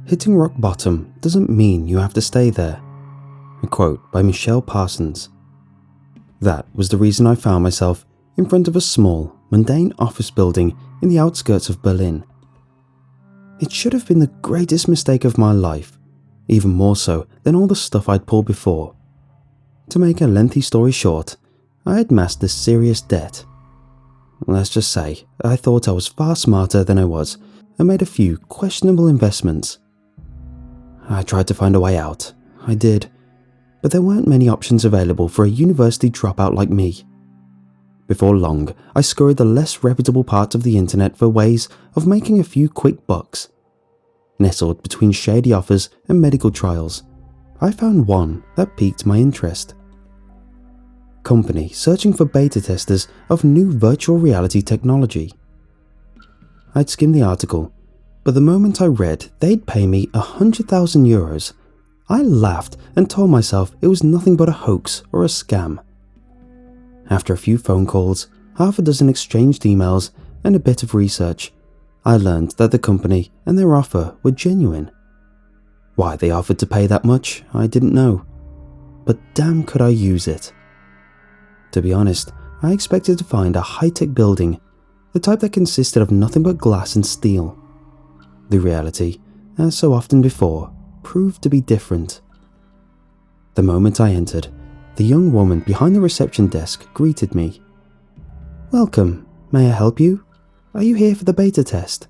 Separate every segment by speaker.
Speaker 1: hitting rock bottom doesn't mean you have to stay there. A quote by Michelle Parsons. That was the reason I found myself in front of a small, mundane office building in the outskirts of Berlin. It should have been the greatest mistake of my life, even more so than all the stuff I'd pulled before. To make a lengthy story short, I had amassed a serious debt. Let's just say I thought I was far smarter than I was and made a few questionable investments. I tried to find a way out, I did, but there weren't many options available for a university dropout like me. Before long, I scoured the less reputable parts of the internet for ways of making a few quick bucks. Nestled between shady offers and medical trials, I found one that piqued my interest. Company searching for beta testers of new virtual reality technology. I'd skimmed the article, but the moment I read they'd pay me €100,000, I laughed and told myself it was nothing but a hoax or a scam. After a few phone calls, half a dozen exchanged emails, and a bit of research, I learned that the company and their offer were genuine. Why they offered to pay that much, I didn't know, but damn could I use it. To be honest, I expected to find a high-tech building, the type that consisted of nothing but glass and steel. The reality, as so often before, proved to be different. The moment I entered, the young woman behind the reception desk greeted me. "Welcome, may I help you? Are you here for the beta test?"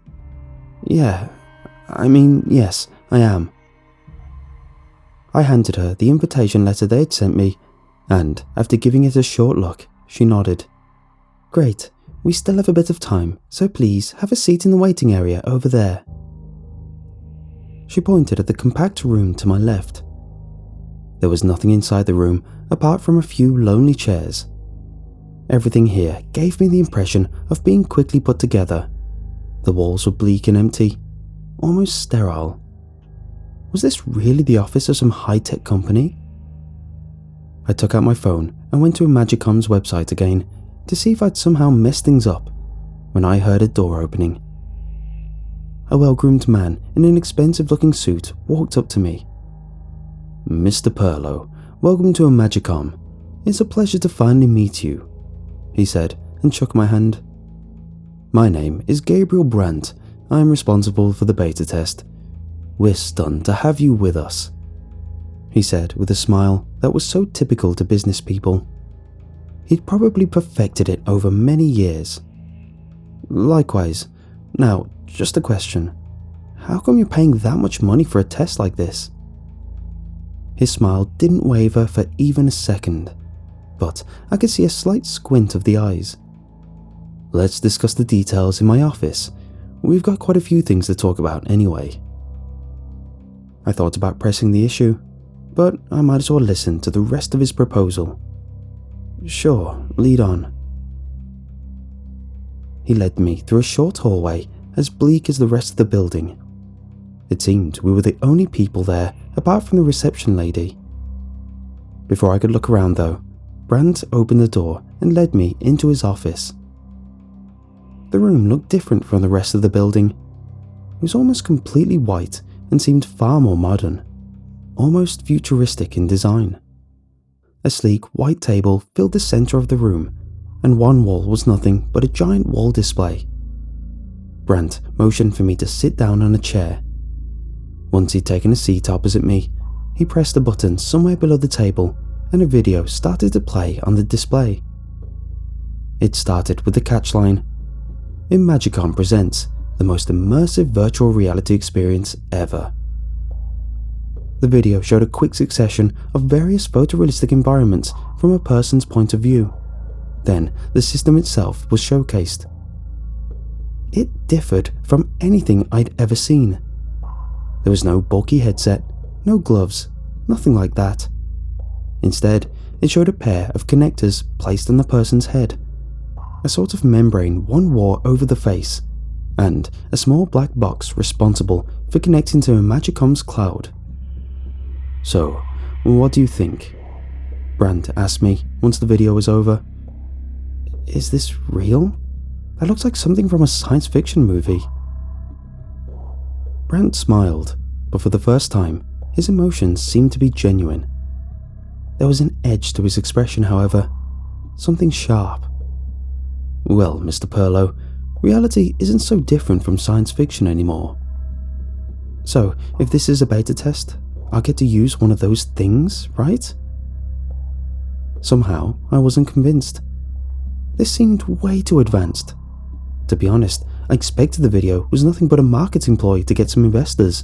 Speaker 1: Yes, I am." I handed her the invitation letter they had sent me, and after giving it a short look, she nodded. "Great, we still have a bit of time, so please have a seat in the waiting area over there." She pointed at the compact room to my left. There was nothing inside the room apart from a few lonely chairs. Everything here gave me the impression of being quickly put together. The walls were bleak and empty, almost sterile. Was this really the office of some high-tech company? I took out my phone and went to Magicom's website again to see if I'd somehow messed things up when I heard a door opening. A well-groomed man in an expensive-looking suit walked up to me. "Mr. Perlow, welcome to Magicom. It's a pleasure to finally meet you," he said and shook my hand. "My name is Gabriel Brandt. I am responsible for the beta test. We're stunned to have you with us," he said with a smile that was so typical to business people. He'd probably perfected it over many years. "Likewise. Now, just a question. How come you're paying that much money for a test like this?" His smile didn't waver for even a second, but I could see a slight squint of the eyes. "Let's discuss the details in my office. We've got quite a few things to talk about anyway." I thought about pressing the issue, but I might as well listen to the rest of his proposal. "Sure, lead on." He led me through a short hallway as bleak as the rest of the building. It seemed we were the only people there apart from the reception lady. Before I could look around though, Brandt opened the door and led me into his office. The room looked different from the rest of the building. It was almost completely white and seemed far more modern, almost futuristic in design. A sleek white table filled the center of the room, and one wall was nothing but a giant wall display. Brandt motioned for me to sit down on a chair. Once he'd taken a seat opposite me, he pressed a button somewhere below the table and a video started to play on the display. It started with the catchline, "Magicom presents the most immersive virtual reality experience ever." The video showed a quick succession of various photorealistic environments from a person's point of view. Then the system itself was showcased. It differed from anything I'd ever seen. There was no bulky headset, no gloves, nothing like that. Instead, it showed a pair of connectors placed on the person's head, a sort of membrane one wore over the face, and a small black box responsible for connecting to Magicom's cloud. "So, what do you think?" Brandt asked me once the video was over. "Is this real? That looks like something from a science fiction movie." Brandt smiled, but for the first time, his emotions seemed to be genuine. There was an edge to his expression, however, something sharp. "Well, Mr. Perlow, reality isn't so different from science fiction anymore. So, if this is a beta test, I'll get to use one of those things, right?" Somehow, I wasn't convinced. This seemed way too advanced. To be honest, I expected the video was nothing but a marketing ploy to get some investors.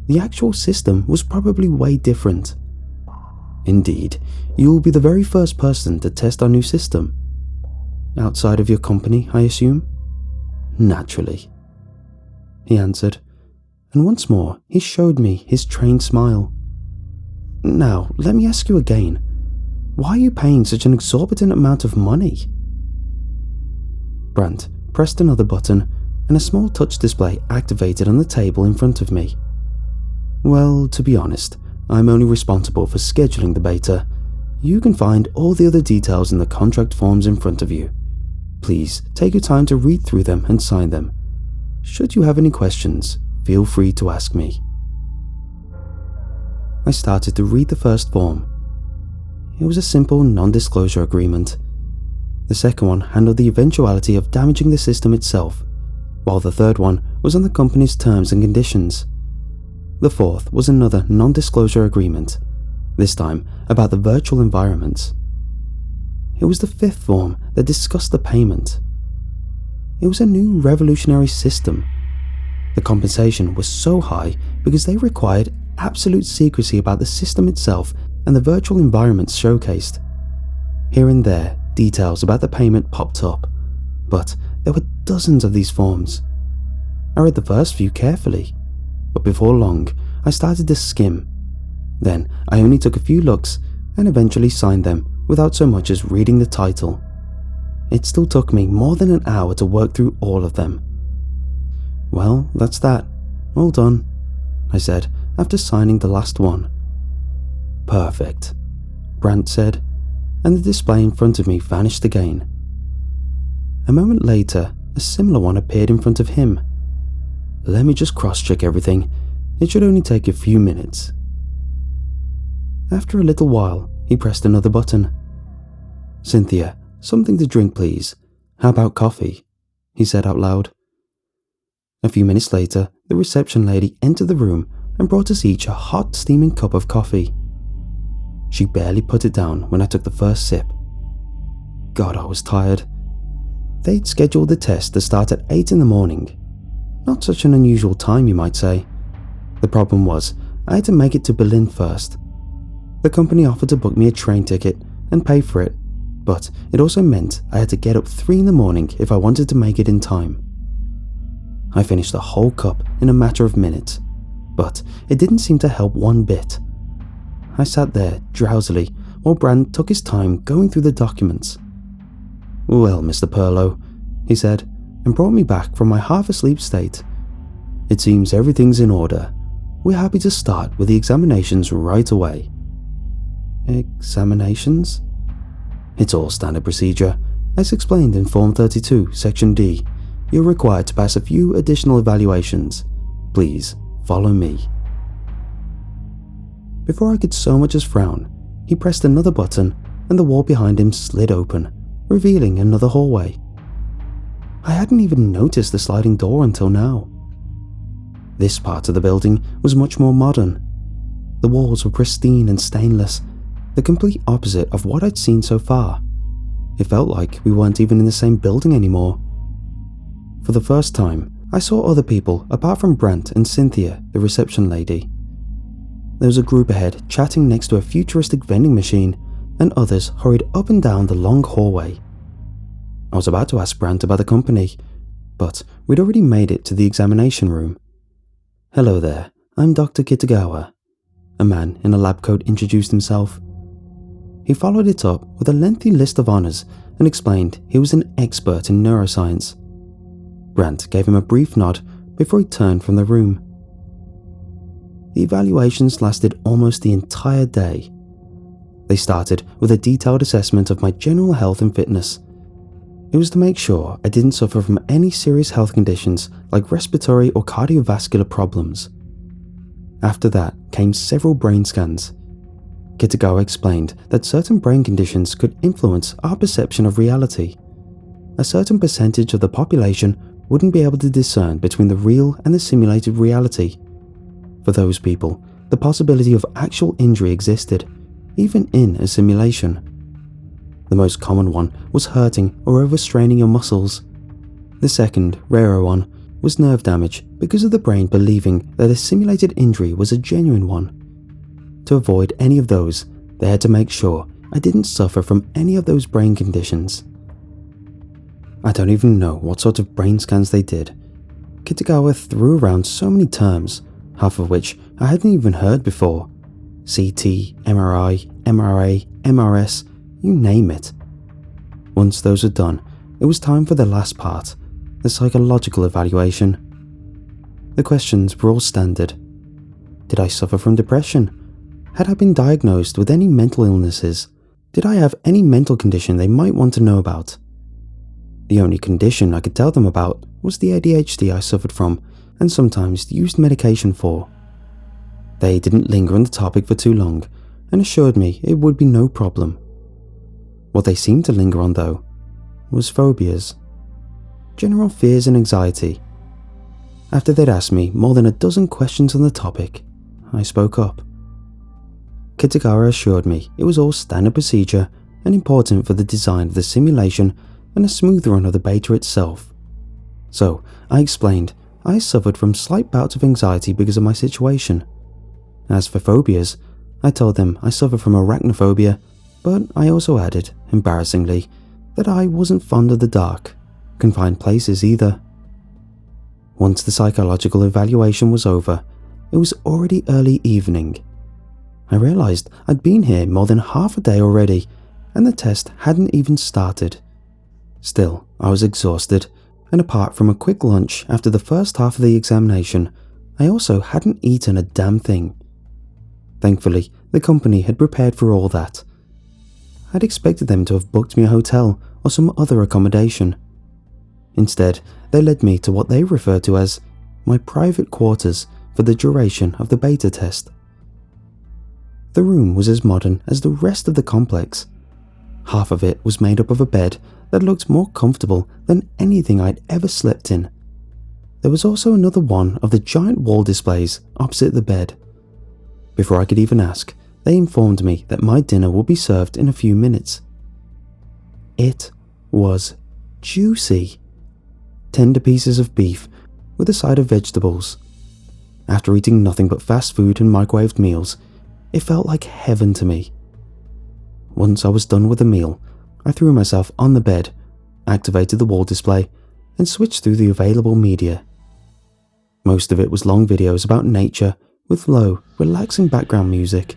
Speaker 1: The actual system was probably way different. "Indeed, you will be the very first person to test our new system. Outside of your company, I assume?" "Naturally," he answered, and once more he showed me his trained smile. "Now, let me ask you again, why are you paying such an exorbitant amount of money?" Brandt pressed another button and a small touch display activated on the table in front of me. "Well, to be honest, I'm only responsible for scheduling the beta. You can find all the other details in the contract forms in front of you. Please take your time to read through them and sign them. Should you have any questions, feel free to ask me." I started to read the first form. It was a simple non-disclosure agreement. The second one handled the eventuality of damaging the system itself, while the third one was on the company's terms and conditions. The fourth was another non-disclosure agreement, this time about the virtual environments. It was the fifth form that discussed the payment. It was a new revolutionary system. The compensation was so high because they required absolute secrecy about the system itself and the virtual environments showcased. Here and there, details about the payment popped up, but there were dozens of these forms. I read the first few carefully, but before long, I started to skim. Then I only took a few looks and eventually signed them without so much as reading the title. It still took me more than an hour to work through all of them. "Well, that's that. All done," I said after signing the last one. "Perfect," Brandt said, and the display in front of me vanished again. A moment later, a similar one appeared in front of him. "Let me just cross-check everything. It should only take a few minutes." After a little while, he pressed another button. "Cynthia, something to drink, please. How about coffee?" he said out loud. A few minutes later, the reception lady entered the room and brought us each a hot, steaming cup of coffee. She barely put it down when I took the first sip. God, I was tired. They'd scheduled the test to start at 8 in the morning. Not such an unusual time, you might say. The problem was, I had to make it to Berlin first. The company offered to book me a train ticket and pay for it, but it also meant I had to get up 3 in the morning if I wanted to make it in time. I finished the whole cup in a matter of minutes, but it didn't seem to help one bit. I sat there drowsily while Brandt took his time going through the documents. "Well, Mr. Perlow," he said, and brought me back from my half-asleep state. "It seems everything's in order. We're happy to start with the examinations right away." "Examinations?" "It's all standard procedure. As explained in Form 32, Section D, you're required to pass a few additional evaluations. Please, follow me." Before I could so much as frown, he pressed another button and the wall behind him slid open, revealing another hallway. I hadn't even noticed the sliding door until now. This part of the building was much more modern. The walls were pristine and stainless, the complete opposite of what I'd seen so far. It felt like we weren't even in the same building anymore. For the first time, I saw other people apart from Brandt and Cynthia, the reception lady. There was a group ahead chatting next to a futuristic vending machine, and others hurried up and down the long hallway. I was about to ask Brandt about the company, but we'd already made it to the examination room. "Hello there, I'm Dr. Kitagawa," a man in a lab coat introduced himself. He followed it up with a lengthy list of honors and explained he was an expert in neuroscience. Brandt gave him a brief nod before he turned from the room. The evaluations lasted almost the entire day. They started with a detailed assessment of my general health and fitness. It was to make sure I didn't suffer from any serious health conditions like respiratory or cardiovascular problems. After that came several brain scans. Kitagawa explained that certain brain conditions could influence our perception of reality. A certain percentage of the population wouldn't be able to discern between the real and the simulated reality. For those people, the possibility of actual injury existed, even in a simulation. The most common one was hurting or overstraining your muscles. The second, rarer one, was nerve damage because of the brain believing that a simulated injury was a genuine one. To avoid any of those, they had to make sure I didn't suffer from any of those brain conditions. I don't even know what sort of brain scans they did. Kitagawa threw around so many terms, half of which I hadn't even heard before. CT, MRI, MRA, MRS, you name it. Once those were done, it was time for the last part, the psychological evaluation. The questions were all standard. Did I suffer from depression? Had I been diagnosed with any mental illnesses? Did I have any mental condition they might want to know about? The only condition I could tell them about was the ADHD I suffered from and sometimes used medication for. They didn't linger on the topic for too long and assured me it would be no problem. What they seemed to linger on, though, was phobias. General fears and anxiety. After they'd asked me more than a dozen questions on the topic, I spoke up. Kitagawa assured me it was all standard procedure and important for the design of the simulation and a smooth run of the beta itself. So, I explained I suffered from slight bouts of anxiety because of my situation. As for phobias, I told them I suffer from arachnophobia, but I also added, embarrassingly, that I wasn't fond of the dark, confined places either. Once the psychological evaluation was over, it was already early evening. I realized I'd been here more than half a day already, and the test hadn't even started. Still, I was exhausted, and apart from a quick lunch after the first half of the examination, I also hadn't eaten a damn thing. Thankfully, the company had prepared for all that. I'd expected them to have booked me a hotel or some other accommodation. Instead, they led me to what they referred to as my private quarters for the duration of the beta test. The room was as modern as the rest of the complex. Half of it was made up of a bed that looked more comfortable than anything I'd ever slept in. There was also another one of the giant wall displays opposite the bed. Before I could even ask, they informed me that my dinner would be served in a few minutes. It was juicy. Tender pieces of beef with a side of vegetables. After eating nothing but fast food and microwaved meals, it felt like heaven to me. Once I was done with the meal, I threw myself on the bed, activated the wall display, and switched through the available media. Most of it was long videos about nature with low, relaxing background music.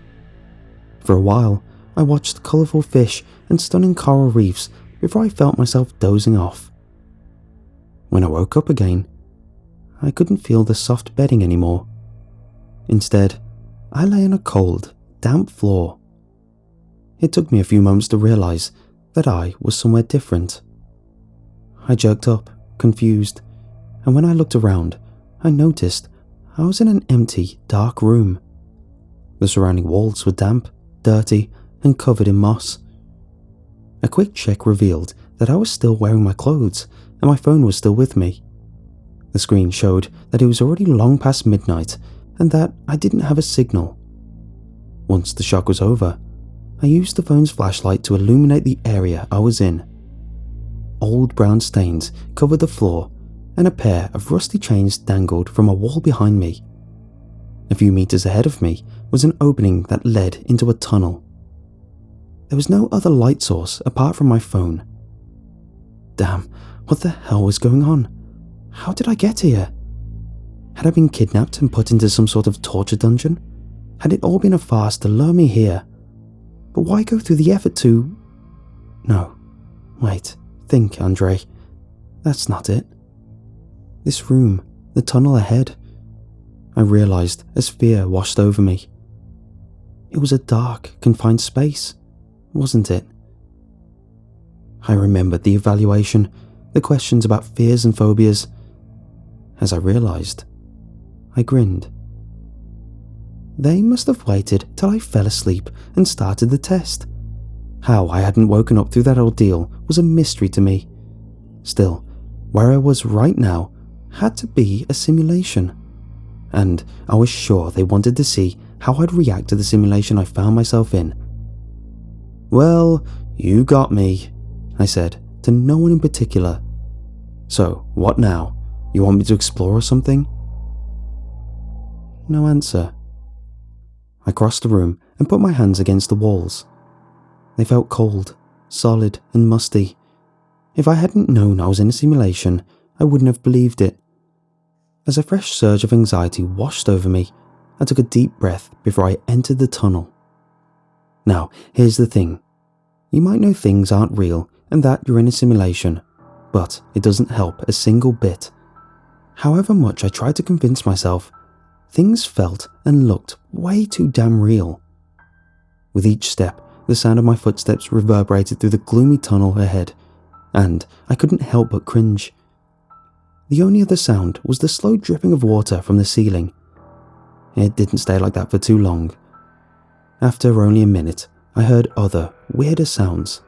Speaker 1: For a while, I watched colourful fish and stunning coral reefs before I felt myself dozing off. When I woke up again, I couldn't feel the soft bedding anymore. Instead, I lay on a cold, damp floor. It took me a few moments to realise that I was somewhere different. I jerked up, confused, and when I looked around, I noticed I was in an empty, dark room. The surrounding walls were damp, dirty, and covered in moss. A quick check revealed that I was still wearing my clothes and my phone was still with me. The screen showed that it was already long past midnight and that I didn't have a signal. Once the shock was over, I used the phone's flashlight to illuminate the area I was in. Old brown stains covered the floor and a pair of rusty chains dangled from a wall behind me. A few meters ahead of me was an opening that led into a tunnel. There was no other light source apart from my phone. Damn, what the hell was going on? How did I get here? Had I been kidnapped and put into some sort of torture dungeon? Had it all been a farce to lure me here? But why go through the effort to... No, wait, think, Andre. That's not it. This room, the tunnel ahead. I realised as fear washed over me. It was a dark, confined space, wasn't it? I remembered the evaluation, the questions about fears and phobias. As I realised, I grinned. They must have waited till I fell asleep and started the test. How I hadn't woken up through that ordeal was a mystery to me. Still, where I was right now had to be a simulation, and I was sure they wanted to see how I'd react to the simulation I found myself in. "Well, you got me," I said, to no one in particular. "So, what now? You want me to explore or something?" No answer. I crossed the room and put my hands against the walls. They felt cold, solid, and musty. If I hadn't known I was in a simulation, I wouldn't have believed it. As a fresh surge of anxiety washed over me, I took a deep breath before I entered the tunnel. Now, here's the thing. You might know things aren't real and that you're in a simulation, but it doesn't help a single bit. However much I tried to convince myself, things felt and looked way too damn real. With each step, the sound of my footsteps reverberated through the gloomy tunnel ahead, and I couldn't help but cringe. The only other sound was the slow dripping of water from the ceiling. It didn't stay like that for too long. After only a minute, I heard other, weirder sounds.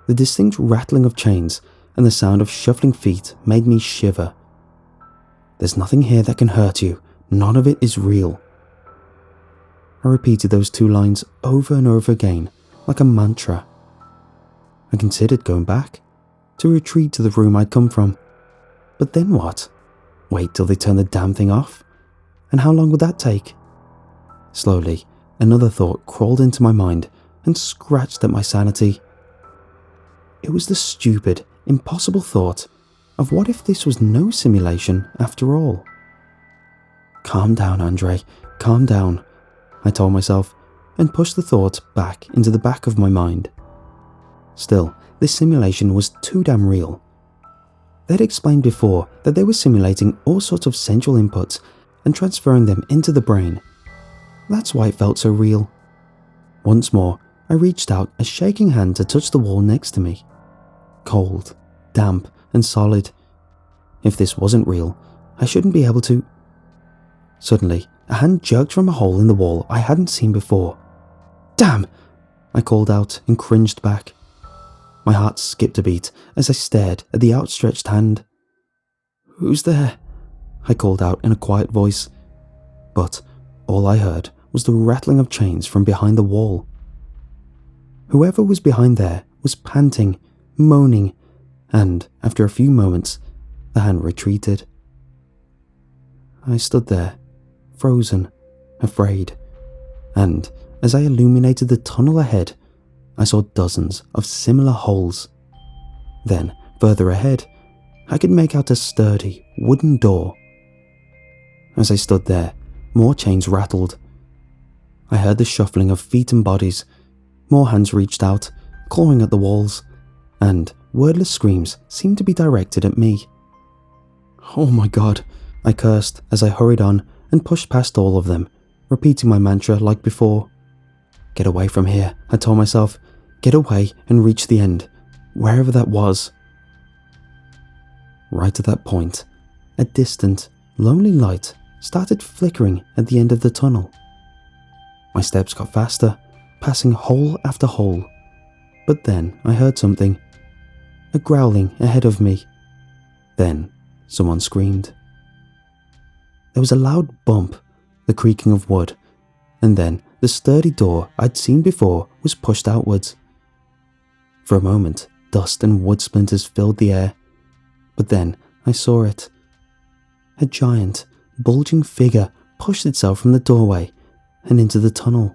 Speaker 1: The distinct rattling of chains and the sound of shuffling feet made me shiver. "There's nothing here that can hurt you. None of it is real." I repeated those two lines over and over again, like a mantra. I considered going back, to retreat to the room I'd come from. But then what? Wait till they turn the damn thing off? And how long would that take? Slowly, another thought crawled into my mind and scratched at my sanity. It was the stupid, impossible thought of what if this was no simulation after all? "Calm down, Andre, calm down," I told myself, and pushed the thought back into the back of my mind. Still, this simulation was too damn real. They'd explained before that they were simulating all sorts of central inputs and transferring them into the brain. That's why it felt so real. Once more, I reached out a shaking hand to touch the wall next to me. Cold, damp, and solid. If this wasn't real, I shouldn't be able to... Suddenly, a hand jerked from a hole in the wall I hadn't seen before. "Damn!" I called out and cringed back. My heart skipped a beat as I stared at the outstretched hand. "Who's there?" I called out in a quiet voice. But all I heard was the rattling of chains from behind the wall. Whoever was behind there was panting, moaning, and after a few moments, the hand retreated. I stood there, frozen, afraid, and as I illuminated the tunnel ahead, I saw dozens of similar holes. Then, further ahead, I could make out a sturdy, wooden door. As I stood there, more chains rattled. I heard the shuffling of feet and bodies. More hands reached out, clawing at the walls, and wordless screams seemed to be directed at me. "Oh my God," I cursed as I hurried on and pushed past all of them, repeating my mantra like before. Get away from here, I told myself. Get away and reach the end, wherever that was. Right at that point, a distant, lonely light started flickering at the end of the tunnel. My steps got faster, passing hole after hole. But then I heard something. A growling ahead of me. Then someone screamed. There was a loud bump, the creaking of wood, and then the sturdy door I'd seen before was pushed outwards. For a moment, dust and wood splinters filled the air, but then I saw it. A giant, bulging figure pushed itself from the doorway and into the tunnel.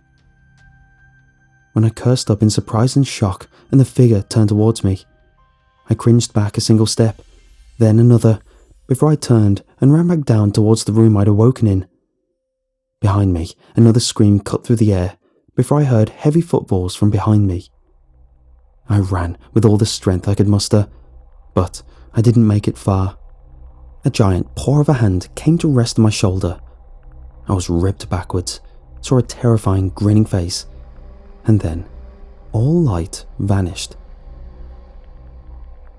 Speaker 1: When I cursed up in surprise and shock and the figure turned towards me, I cringed back a single step, then another, before I turned and ran back down towards the room I'd awoken in. Behind me, another scream cut through the air before I heard heavy footfalls from behind me. I ran with all the strength I could muster, but I didn't make it far. A giant paw of a hand came to rest on my shoulder. I was ripped backwards, saw a terrifying grinning face, and then all light vanished.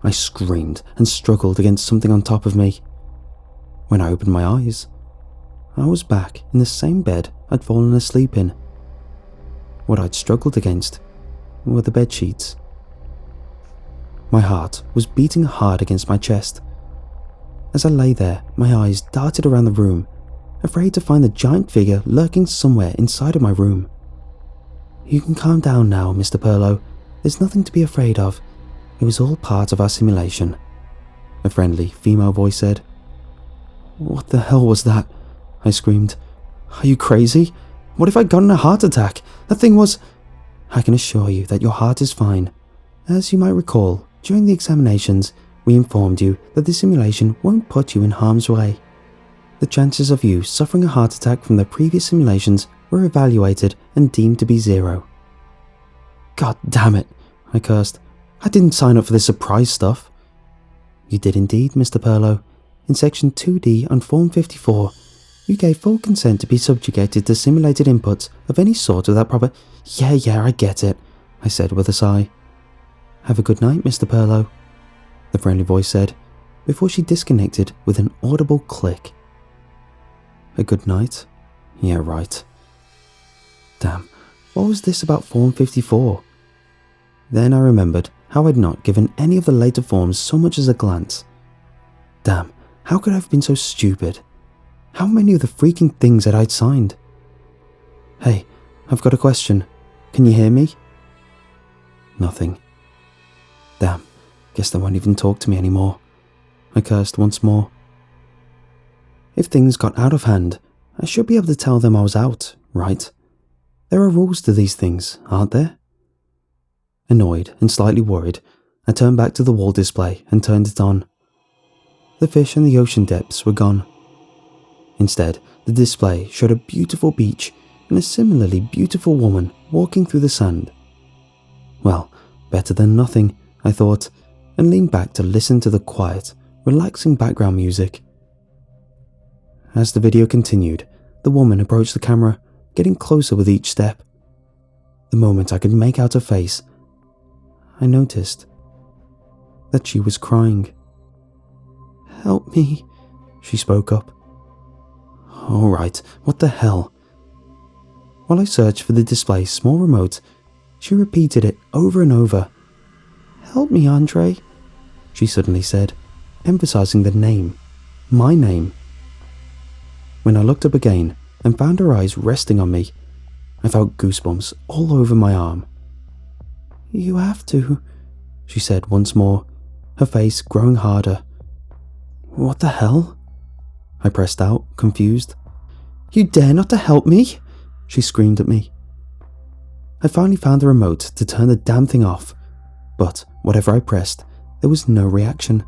Speaker 1: I screamed and struggled against something on top of me. When I opened my eyes, I was back in the same bed I'd fallen asleep in. What I'd struggled against were the bed sheets. My heart was beating hard against my chest. As I lay there, my eyes darted around the room, afraid to find the giant figure lurking somewhere inside of my room. "You can calm down now, Mr. Perlow. There's nothing to be afraid of. It was all part of our simulation," a friendly female voice said. "What the hell was that?" I screamed. "Are you crazy? What if I'd gotten a heart attack? That thing was—" "I can assure you that your heart is fine. As you might recall, during the examinations, we informed you that the simulation won't put you in harm's way. The chances of you suffering a heart attack from the previous simulations were evaluated and deemed to be 0. "God damn it," I cursed. "I didn't sign up for this surprise stuff." "You did indeed, Mr. Perlow. In Section 2D on Form 54, you gave full consent to be subjugated to simulated inputs of any sort without proper—" Yeah, I get it," I said with a sigh. "Have a good night, Mr. Perlow," the friendly voice said, before she disconnected with an audible click. A good night? Yeah, right. Damn, what was this about Form 54? Then I remembered how I'd not given any of the later forms so much as a glance. Damn, how could I have been so stupid? How many of the freaking things had I signed? "Hey, I've got a question. Can you hear me?" Nothing. Damn, guess they won't even talk to me anymore. I cursed once more. If things got out of hand, I should be able to tell them I was out, right? There are rules to these things, aren't there? Annoyed and slightly worried, I turned back to the wall display and turned it on. The fish in the ocean depths were gone. Instead, the display showed a beautiful beach and a similarly beautiful woman walking through the sand. Well, better than nothing, I thought, and leaned back to listen to the quiet, relaxing background music. As the video continued, the woman approached the camera, getting closer with each step. The moment I could make out her face, I noticed that she was crying. "Help me," she spoke up. "All right, what the hell?" While I searched for the display's small remote, she repeated it over and over. "Help me, Andre," she suddenly said, emphasizing the name, my name. When I looked up again and found her eyes resting on me, I felt goosebumps all over my arm. "You have to," she said once more, her face growing harder. "What the hell?" I pressed out, confused. "You dare not to help me?" she screamed at me. I finally found the remote to turn the damn thing off, but whatever I pressed, there was no reaction.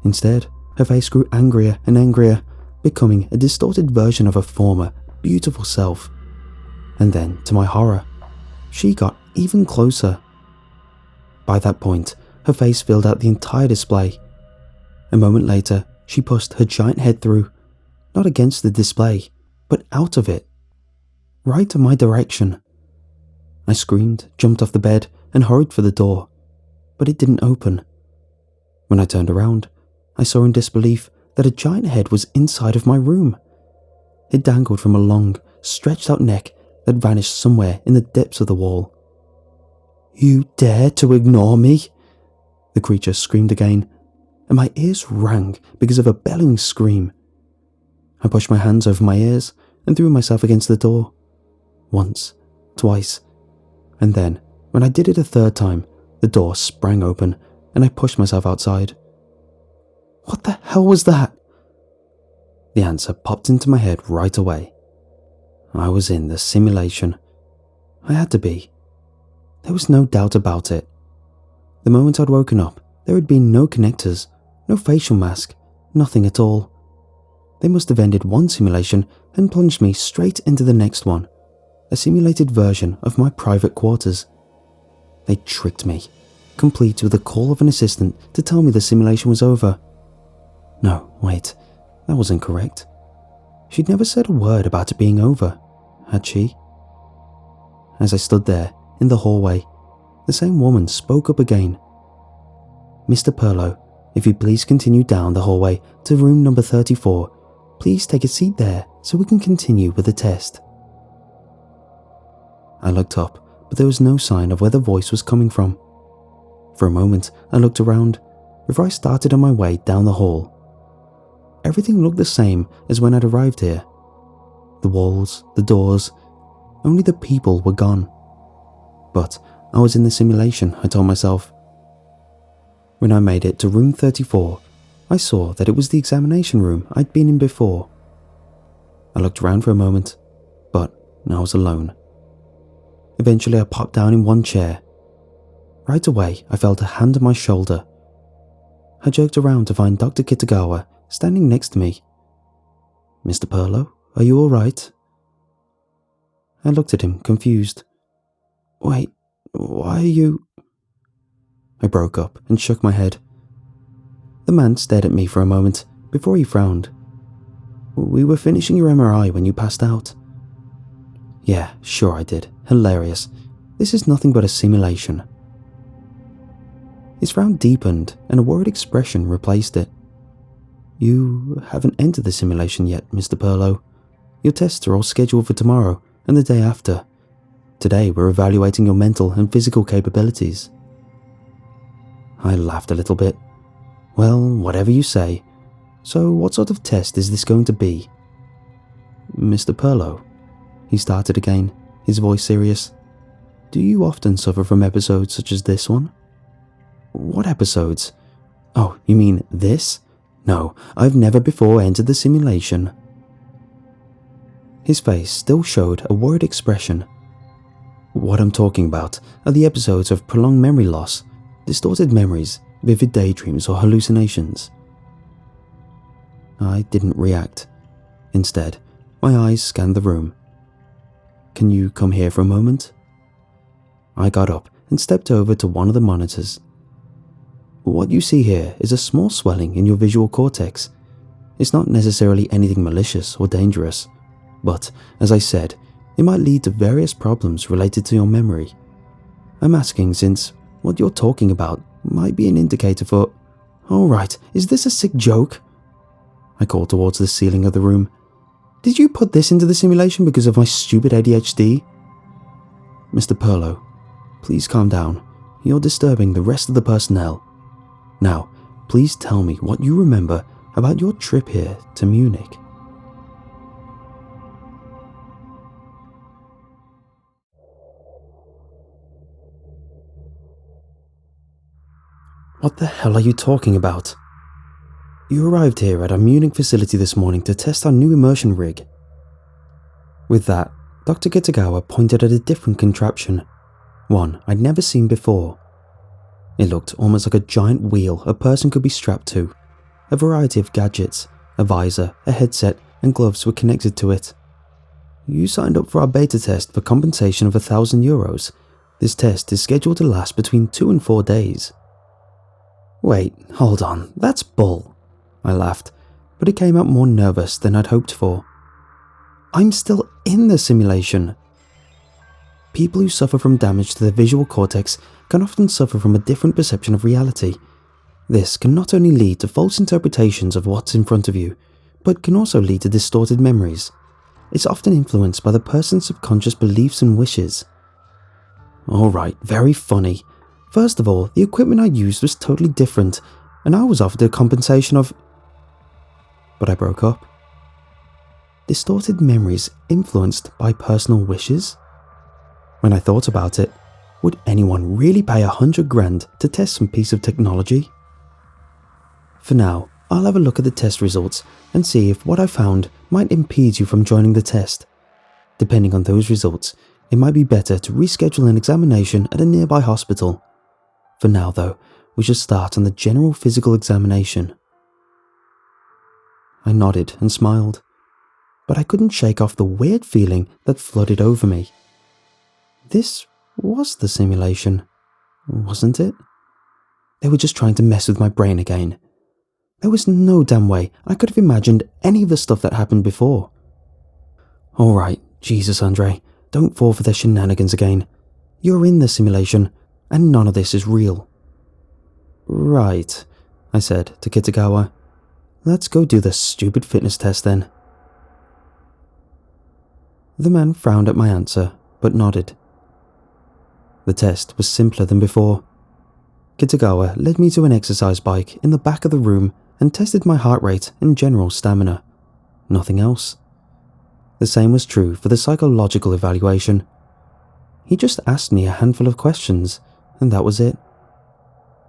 Speaker 1: Instead, her face grew angrier and angrier, becoming a distorted version of her former, beautiful self. And then, to my horror, she got even closer. By that point, her face filled out the entire display. A moment later, she pushed her giant head through, not against the display, but out of it, right in my direction. I screamed, jumped off the bed, and hurried for the door, but it didn't open. When I turned around, I saw in disbelief that a giant head was inside of my room. It dangled from a long, stretched-out neck that vanished somewhere in the depths of the wall. "You dare to ignore me?" the creature screamed again, and my ears rang because of a bellowing scream. I pushed my hands over my ears and threw myself against the door. Once, twice, and then, when I did it a third time, the door sprang open and I pushed myself outside. What the hell was that? The answer popped into my head right away. I was in the simulation. I had to be. There was no doubt about it. The moment I'd woken up, there had been no connectors, no facial mask, nothing at all. They must have ended one simulation and plunged me straight into the next one, a simulated version of my private quarters. They tricked me, complete with the call of an assistant to tell me the simulation was over. No, wait, that wasn't correct. She'd never said a word about it being over, had she? As I stood there, in the hallway, the same woman spoke up again. "Mr. Perlow, if you please continue down the hallway to room number 34, Please take a seat there so we can continue with the test." I looked up, but there was no sign of where the voice was coming from. For a moment, I looked around before I started on my way down the hall. Everything looked the same as when I'd arrived here. The walls, the doors, only the people were gone. But I was in the simulation, I told myself. When I made it to room 34, I saw that it was the examination room I'd been in before. I looked around for a moment, but I was alone. Eventually I popped down in one chair. Right away I felt a hand on my shoulder. I jerked around to find Dr. Kitagawa standing next to me. "Mr. Perlow, are you alright?" I looked at him, confused. "Wait, why are you—" I broke up and shook my head. The man stared at me for a moment before he frowned. "We were finishing your MRI when you passed out." "Yeah, sure I did. Hilarious. This is nothing but a simulation." His frown deepened and a worried expression replaced it. "You haven't entered the simulation yet, Mr. Perlow. Your tests are all scheduled for tomorrow and the day after. Today we're evaluating your mental and physical capabilities." I laughed a little bit. "Well, whatever you say. So what sort of test is this going to be?" "Mr. Perlow," he started again, his voice serious. "Do you often suffer from episodes such as this one?" "What episodes? Oh, you mean this? No, I've never before entered the simulation." His face still showed a worried expression. "What I'm talking about are the episodes of prolonged memory loss, distorted memories, vivid daydreams or hallucinations." I didn't react. Instead, my eyes scanned the room. "Can you come here for a moment?" I got up and stepped over to one of the monitors. "What you see here is a small swelling in your visual cortex. It's not necessarily anything malicious or dangerous, but, as I said, it might lead to various problems related to your memory. I'm asking since what you're talking about might be an indicator for—" "Alright, is this a sick joke?" I called towards the ceiling of the room. "Did you put this into the simulation because of my stupid ADHD?" "Mr. Perlow, please calm down. You're disturbing the rest of the personnel. Now, please tell me what you remember about your trip here to Munich." "What the hell are you talking about?" "You arrived here at our Munich facility this morning to test our new immersion rig." With that, Dr. Kitagawa pointed at a different contraption, one I'd never seen before. It looked almost like a giant wheel a person could be strapped to. A variety of gadgets, a visor, a headset, and gloves were connected to it. "You signed up for our beta test for compensation of €1,000. This test is scheduled to last between 2 and 4 days. "Wait, hold on, that's bull." I laughed, but it came out more nervous than I'd hoped for. "I'm still in the simulation." People who suffer from damage to their visual cortex can often suffer from a different perception of reality. This can not only lead to false interpretations of what's in front of you, but can also lead to distorted memories. It's often influenced by the person's subconscious beliefs and wishes. Alright, very funny. First of all, the equipment I used was totally different, and I was offered a compensation of— But I broke up. Distorted memories influenced by personal wishes? When I thought about it, would anyone really pay $100,000 to test some piece of technology? For now, I'll have a look at the test results and see if what I found might impede you from joining the test. Depending on those results, it might be better to reschedule an examination at a nearby hospital. For now though, we should start on the general physical examination. I nodded and smiled, but I couldn't shake off the weird feeling that flooded over me. This was the simulation, wasn't it? They were just trying to mess with my brain again. There was no damn way I could have imagined any of the stuff that happened before. Alright, Jesus Andre, don't fall for their shenanigans again. You're in the simulation, and none of this is real. Right, I said to Kitagawa. Let's go do the stupid fitness test then. The man frowned at my answer, but nodded. The test was simpler than before. Kitagawa led me to an exercise bike in the back of the room and tested my heart rate and general stamina. Nothing else. The same was true for the psychological evaluation. He just asked me a handful of questions, and that was it.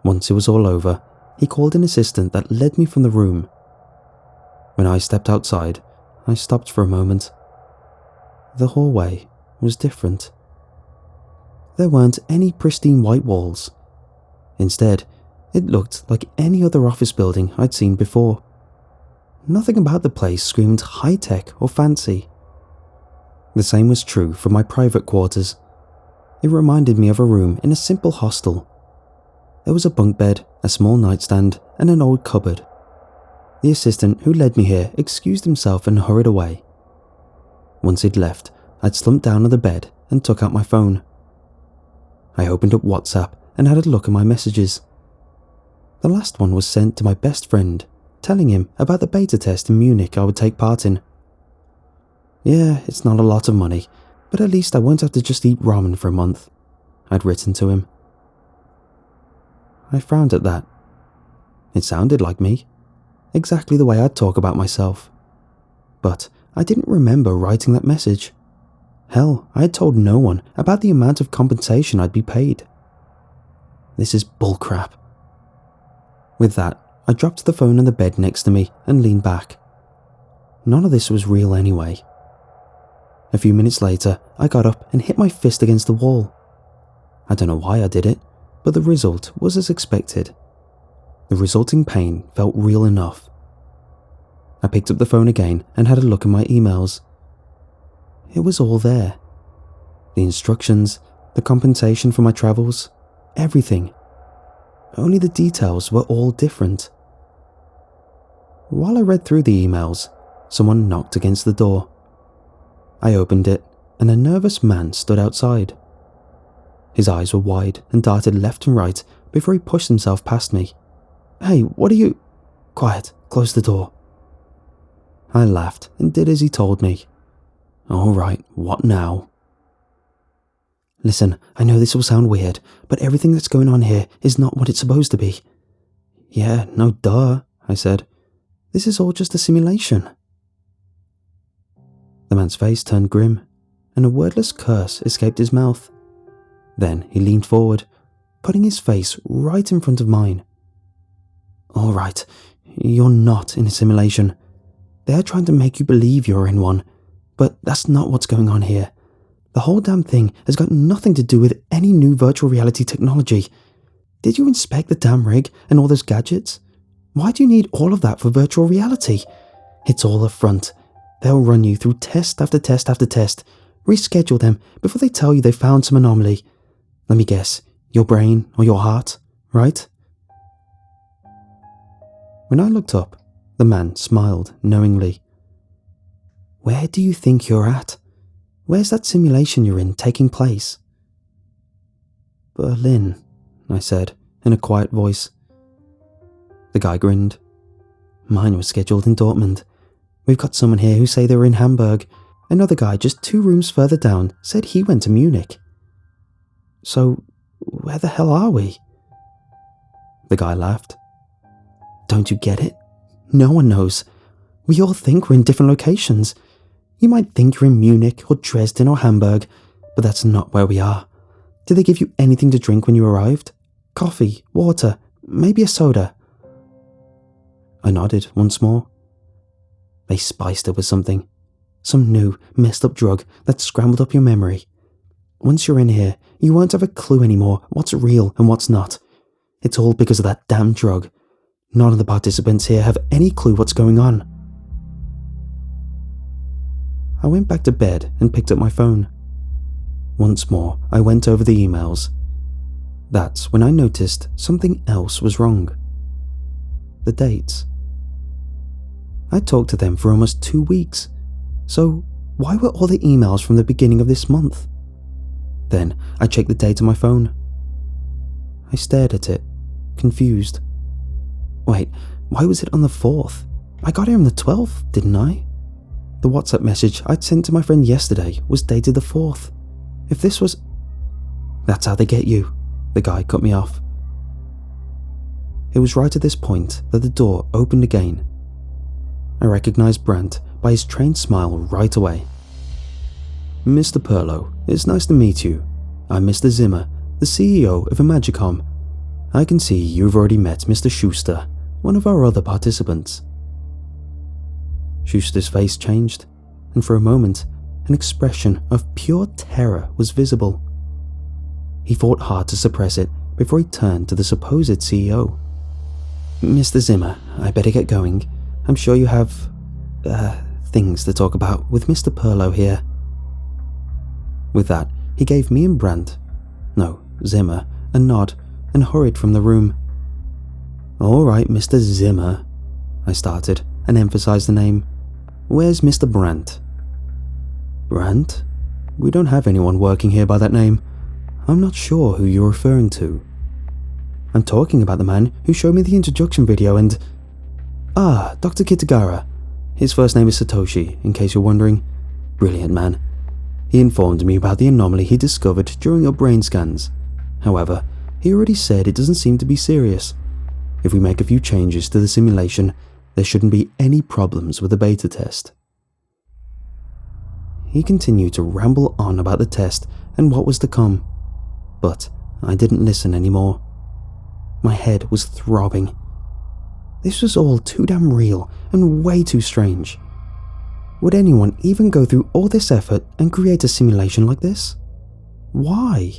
Speaker 1: Once it was all over, he called an assistant that led me from the room. When I stepped outside, I stopped for a moment. The hallway was different. There weren't any pristine white walls. Instead, it looked like any other office building I'd seen before. Nothing about the place screamed high-tech or fancy. The same was true for my private quarters. It reminded me of a room in a simple hostel. There was a bunk bed, a small nightstand, and an old cupboard. The assistant who led me here excused himself and hurried away. Once he'd left, I'd slumped down on the bed and took out my phone. I opened up WhatsApp and had a look at my messages. The last one was sent to my best friend, telling him about the beta test in Munich I would take part in. Yeah, it's not a lot of money, but at least I won't have to just eat ramen for a month, I'd written to him. I frowned at that. It sounded like me, exactly the way I'd talk about myself. But I didn't remember writing that message. Hell, I had told no one about the amount of compensation I'd be paid. This is bullcrap. With that, I dropped the phone on the bed next to me and leaned back. None of this was real anyway. A few minutes later, I got up and hit my fist against the wall. I don't know why I did it, but the result was as expected. The resulting pain felt real enough. I picked up the phone again and had a look at my emails. It was all there. The instructions, the compensation for my travels, everything. Only the details were all different. While I read through the emails, someone knocked against the door. I opened it, and a nervous man stood outside. His eyes were wide and darted left and right before he pushed himself past me. "Hey, what are you—" "Quiet, close the door." I laughed and did as he told me. "All right, what now?" "Listen, I know this will sound weird, but everything that's going on here is not what it's supposed to be." "Yeah, no duh," I said. "This is all just a simulation." The man's face turned grim, and a wordless curse escaped his mouth. Then he leaned forward, putting his face right in front of mine. "All right, you're not in a simulation. They're trying to make you believe you're in one, but that's not what's going on here. The whole damn thing has got nothing to do with any new virtual reality technology. Did you inspect the damn rig and all those gadgets? Why do you need all of that for virtual reality? It's all a front. They'll run you through test after test after test, reschedule them before they tell you they found some anomaly. Let me guess, your brain or your heart, right?" When I looked up, the man smiled knowingly. "Where do you think you're at? Where's that simulation you're in taking place?" "Berlin," I said in a quiet voice. The guy grinned. "Mine was scheduled in Dortmund. We've got someone here who say they were in Hamburg. Another guy just 2 rooms further down said he went to Munich." "So, where the hell are we?" The guy laughed. "Don't you get it? No one knows. We all think we're in different locations. You might think you're in Munich or Dresden or Hamburg, but that's not where we are. Did they give you anything to drink when you arrived? Coffee, water, maybe a soda?" I nodded once more. They spiced it with something. Some new, messed up drug that scrambled up your memory. Once you're in here, you won't have a clue anymore what's real and what's not. It's all because of that damn drug. None of the participants here have any clue what's going on. I went back to bed and picked up my phone. Once more, I went over the emails. That's when I noticed something else was wrong. The dates. I talked to them for almost 2 weeks, so why were all the emails from the beginning of this month? Then I checked the date on my phone. I stared at it, confused. Wait, why was it on the 4th? I got here on the 12th, didn't I? The WhatsApp message I'd sent to my friend yesterday was dated the 4th. If this was... That's how they get you. The guy cut me off. It was right at this point that the door opened again. I recognized Brandt by his trained smile right away. Mr. Perlow, it's nice to meet you. I'm Mr. Zimmer, the CEO of Imagicom. I can see you've already met Mr. Schuster, one of our other participants. Schuster's face changed, and for a moment, an expression of pure terror was visible. He fought hard to suppress it before he turned to the supposed CEO. Mr. Zimmer, I better get going. I'm sure you have, things to talk about with Mr. Perlow here. With that, he gave me and Zimmer, a nod and hurried from the room. All right, Mr. Zimmer, I started and emphasized the name. Where's Mr. Brandt? Brandt? We don't have anyone working here by that name. I'm not sure who you're referring to. I'm talking about the man who showed me the introduction video and... Dr. Kitagara. His first name is Satoshi, in case you're wondering. Brilliant man. He informed me about the anomaly he discovered during your brain scans. However, he already said it doesn't seem to be serious. If we make a few changes to the simulation, there shouldn't be any problems with the beta test. He continued to ramble on about the test and what was to come, but I didn't listen anymore. My head was throbbing. This was all too damn real and way too strange. Would anyone even go through all this effort and create a simulation like this? Why?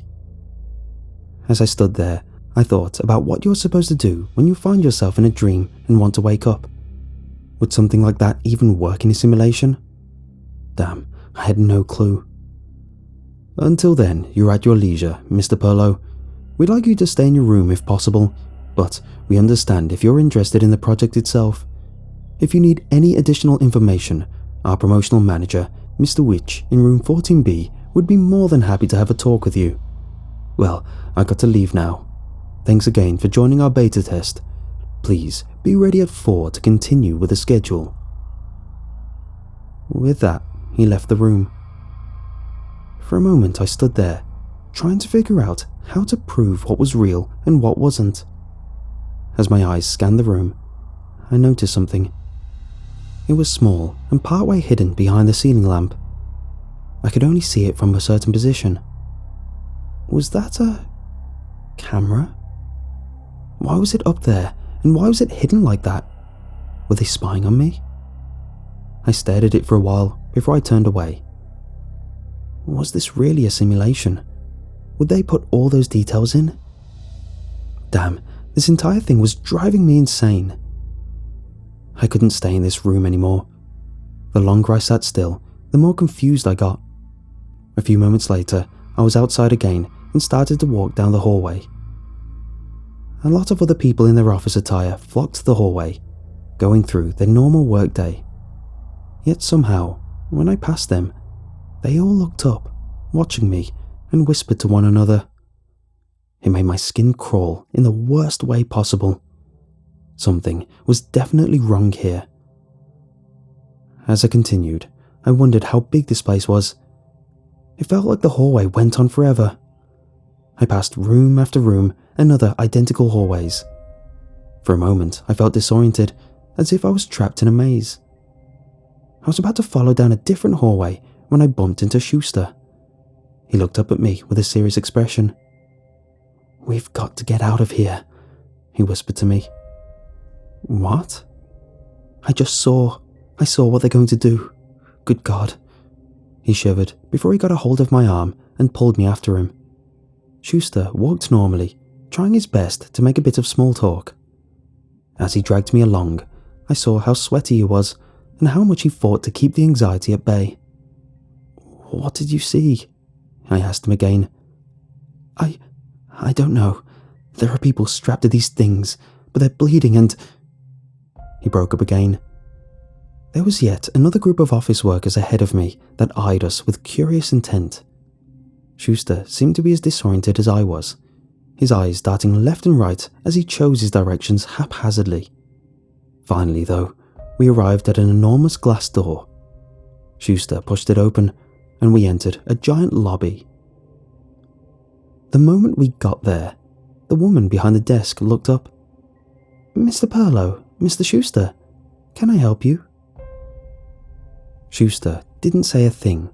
Speaker 1: As I stood there, I thought about what you're supposed to do when you find yourself in a dream and want to wake up. Would something like that even work in a simulation? Damn, I had no clue. Until then, you're at your leisure, Mr. Perlow. We'd like you to stay in your room if possible, but we understand if you're interested in the project itself. If you need any additional information, our promotional manager, Mr. Witch, in room 14B, would be more than happy to have a talk with you. Well, I got to leave now. Thanks again for joining our beta test. Please be ready at 4 to continue with the schedule. With that, he left the room. For a moment I stood there, trying to figure out how to prove what was real and what wasn't. As my eyes scanned the room, I noticed something. It was small and partway hidden behind the ceiling lamp. I could only see it from a certain position. Was that a camera? Why was it up there, and why was it hidden like that? Were they spying on me? I stared at it for a while before I turned away. Was this really a simulation? Would they put all those details in? Damn, this entire thing was driving me insane. I couldn't stay in this room anymore. The longer I sat still, the more confused I got. A few moments later, I was outside again and started to walk down the hallway. A lot of other people in their office attire flocked to the hallway, going through their normal workday. Yet somehow, when I passed them, they all looked up, watching me, and whispered to one another. It made my skin crawl in the worst way possible. Something was definitely wrong here. As I continued, I wondered how big this place was. It felt like the hallway went on forever. I passed room after room and other identical hallways. For a moment, I felt disoriented, as if I was trapped in a maze. I was about to follow down a different hallway when I bumped into Schuster. He looked up at me with a serious expression. "We've got to get out of here," he whispered to me. What? I saw what they're going to do. Good God. He shivered before he got a hold of my arm and pulled me after him. Schuster walked normally, trying his best to make a bit of small talk. As he dragged me along, I saw how sweaty he was and how much he fought to keep the anxiety at bay. "What did you see?" I asked him again. I don't know. There are people strapped to these things, but they're bleeding and..." He broke up again. There was yet another group of office workers ahead of me that eyed us with curious intent. Schuster seemed to be as disoriented as I was, his eyes darting left and right as he chose his directions haphazardly. Finally, though, we arrived at an enormous glass door. Schuster pushed it open, and we entered a giant lobby. The moment we got there, the woman behind the desk looked up. "Mr. Perlow, Mr. Schuster, can I help you?" Schuster didn't say a thing.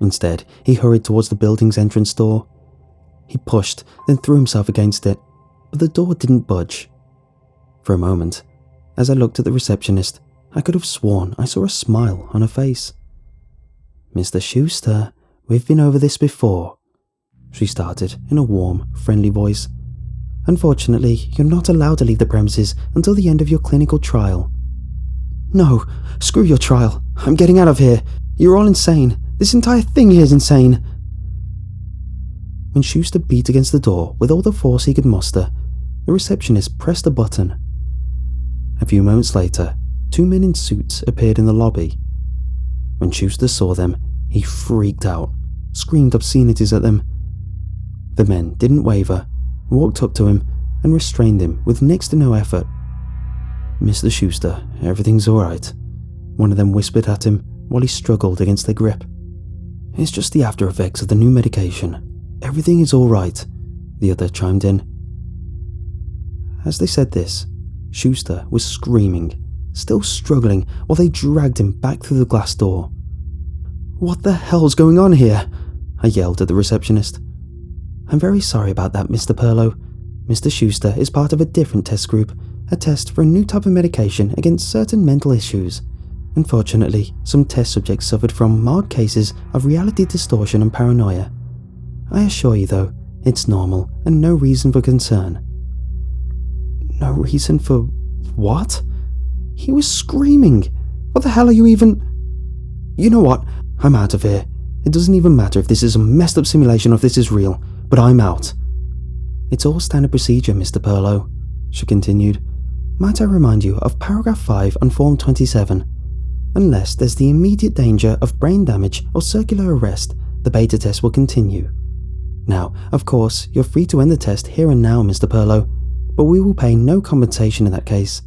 Speaker 1: Instead, he hurried towards the building's entrance door. He pushed, then threw himself against it, but the door didn't budge. For a moment, as I looked at the receptionist, I could have sworn I saw a smile on her face. "Mr. Schuster, we've been over this before," she started in a warm, friendly voice. "Unfortunately, you're not allowed to leave the premises until the end of your clinical trial." "No, screw your trial. I'm getting out of here. You're all insane. This entire thing here is insane." When Schuster beat against the door with all the force he could muster, the receptionist pressed a button. A few moments later, 2 men in suits appeared in the lobby. When Schuster saw them, he freaked out, screamed obscenities at them. The men didn't waver, walked up to him, and restrained him with next to no effort. "Mr. Schuster, everything's alright," one of them whispered at him while he struggled against their grip. "It's just the after effects of the new medication. Everything is alright," the other chimed in. As they said this, Schuster was screaming, still struggling, while they dragged him back through the glass door. "What the hell's going on here?" I yelled at the receptionist. "I'm very sorry about that, Mr. Perlow. Mr. Schuster is part of a different test group, a test for a new type of medication against certain mental issues. Unfortunately, some test subjects suffered from mild cases of reality distortion and paranoia. I assure you though, it's normal and no reason for concern." "No reason for what?" He was screaming. "What the hell are you even—" "You know what? I'm out of here. It doesn't even matter if this is a messed up simulation or if this is real, but I'm out." "It's all standard procedure, Mr. Perlow," she continued. "Might I remind you of paragraph 5 on form 27? Unless there's the immediate danger of brain damage or circular arrest, the beta test will continue. Now, of course, you're free to end the test here and now, Mr. Perlow, but we will pay no compensation in that case.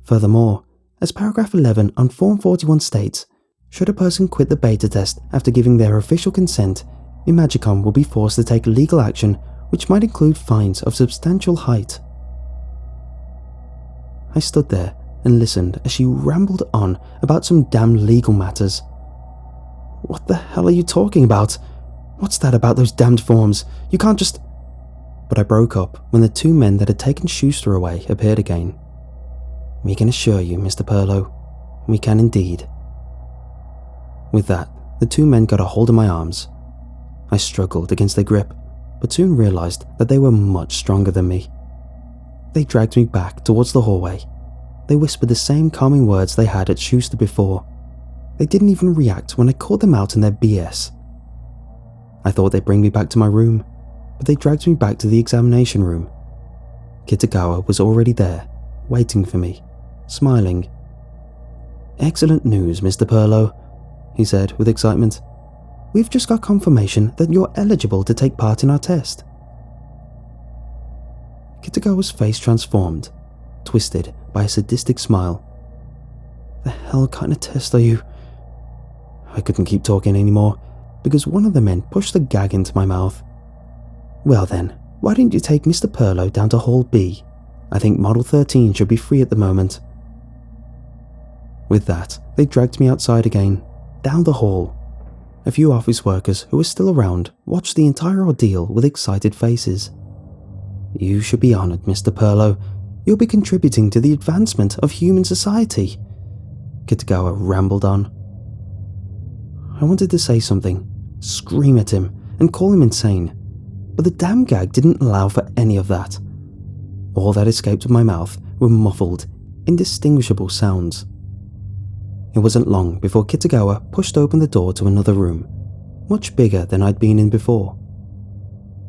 Speaker 1: Furthermore, as paragraph 11 on form 41 states, should a person quit the beta test after giving their official consent, Imagicon will be forced to take legal action, which might include fines of substantial height." I stood there and listened as she rambled on about some damn legal matters. "What the hell are you talking about? What's that about those damned forms? You can't just—" But I broke up when the 2 men that had taken Schuster away appeared again. "We can assure you, Mr. Perlow, we can indeed." With that, the 2 men got a hold of my arms. I struggled against their grip, but soon realized that they were much stronger than me. They dragged me back towards the hallway. They whispered the same calming words they had at Schuster before. They didn't even react when I called them out in their BS. I thought they'd bring me back to my room, but they dragged me back to the examination room. Kitagawa was already there, waiting for me, smiling. "Excellent news, Mr. Perlow," he said with excitement. "We've just got confirmation that you're eligible to take part in our test." Kitagawa's face transformed, twisted by a sadistic smile. "The hell kind of test are you?" I couldn't keep talking anymore, because one of the men pushed the gag into my mouth. "Well then, why don't you take Mr. Perlow down to Hall B? I think Model 13 should be free at the moment." With that, they dragged me outside again, down the hall. A few office workers who were still around watched the entire ordeal with excited faces. "You should be honored, Mr. Perlow. You'll be contributing to the advancement of human society," Kitagawa rambled on. I wanted to say something, scream at him, and call him insane, but the damn gag didn't allow for any of that. All that escaped my mouth were muffled, indistinguishable sounds. It wasn't long before Kitagawa pushed open the door to another room, much bigger than I'd been in before.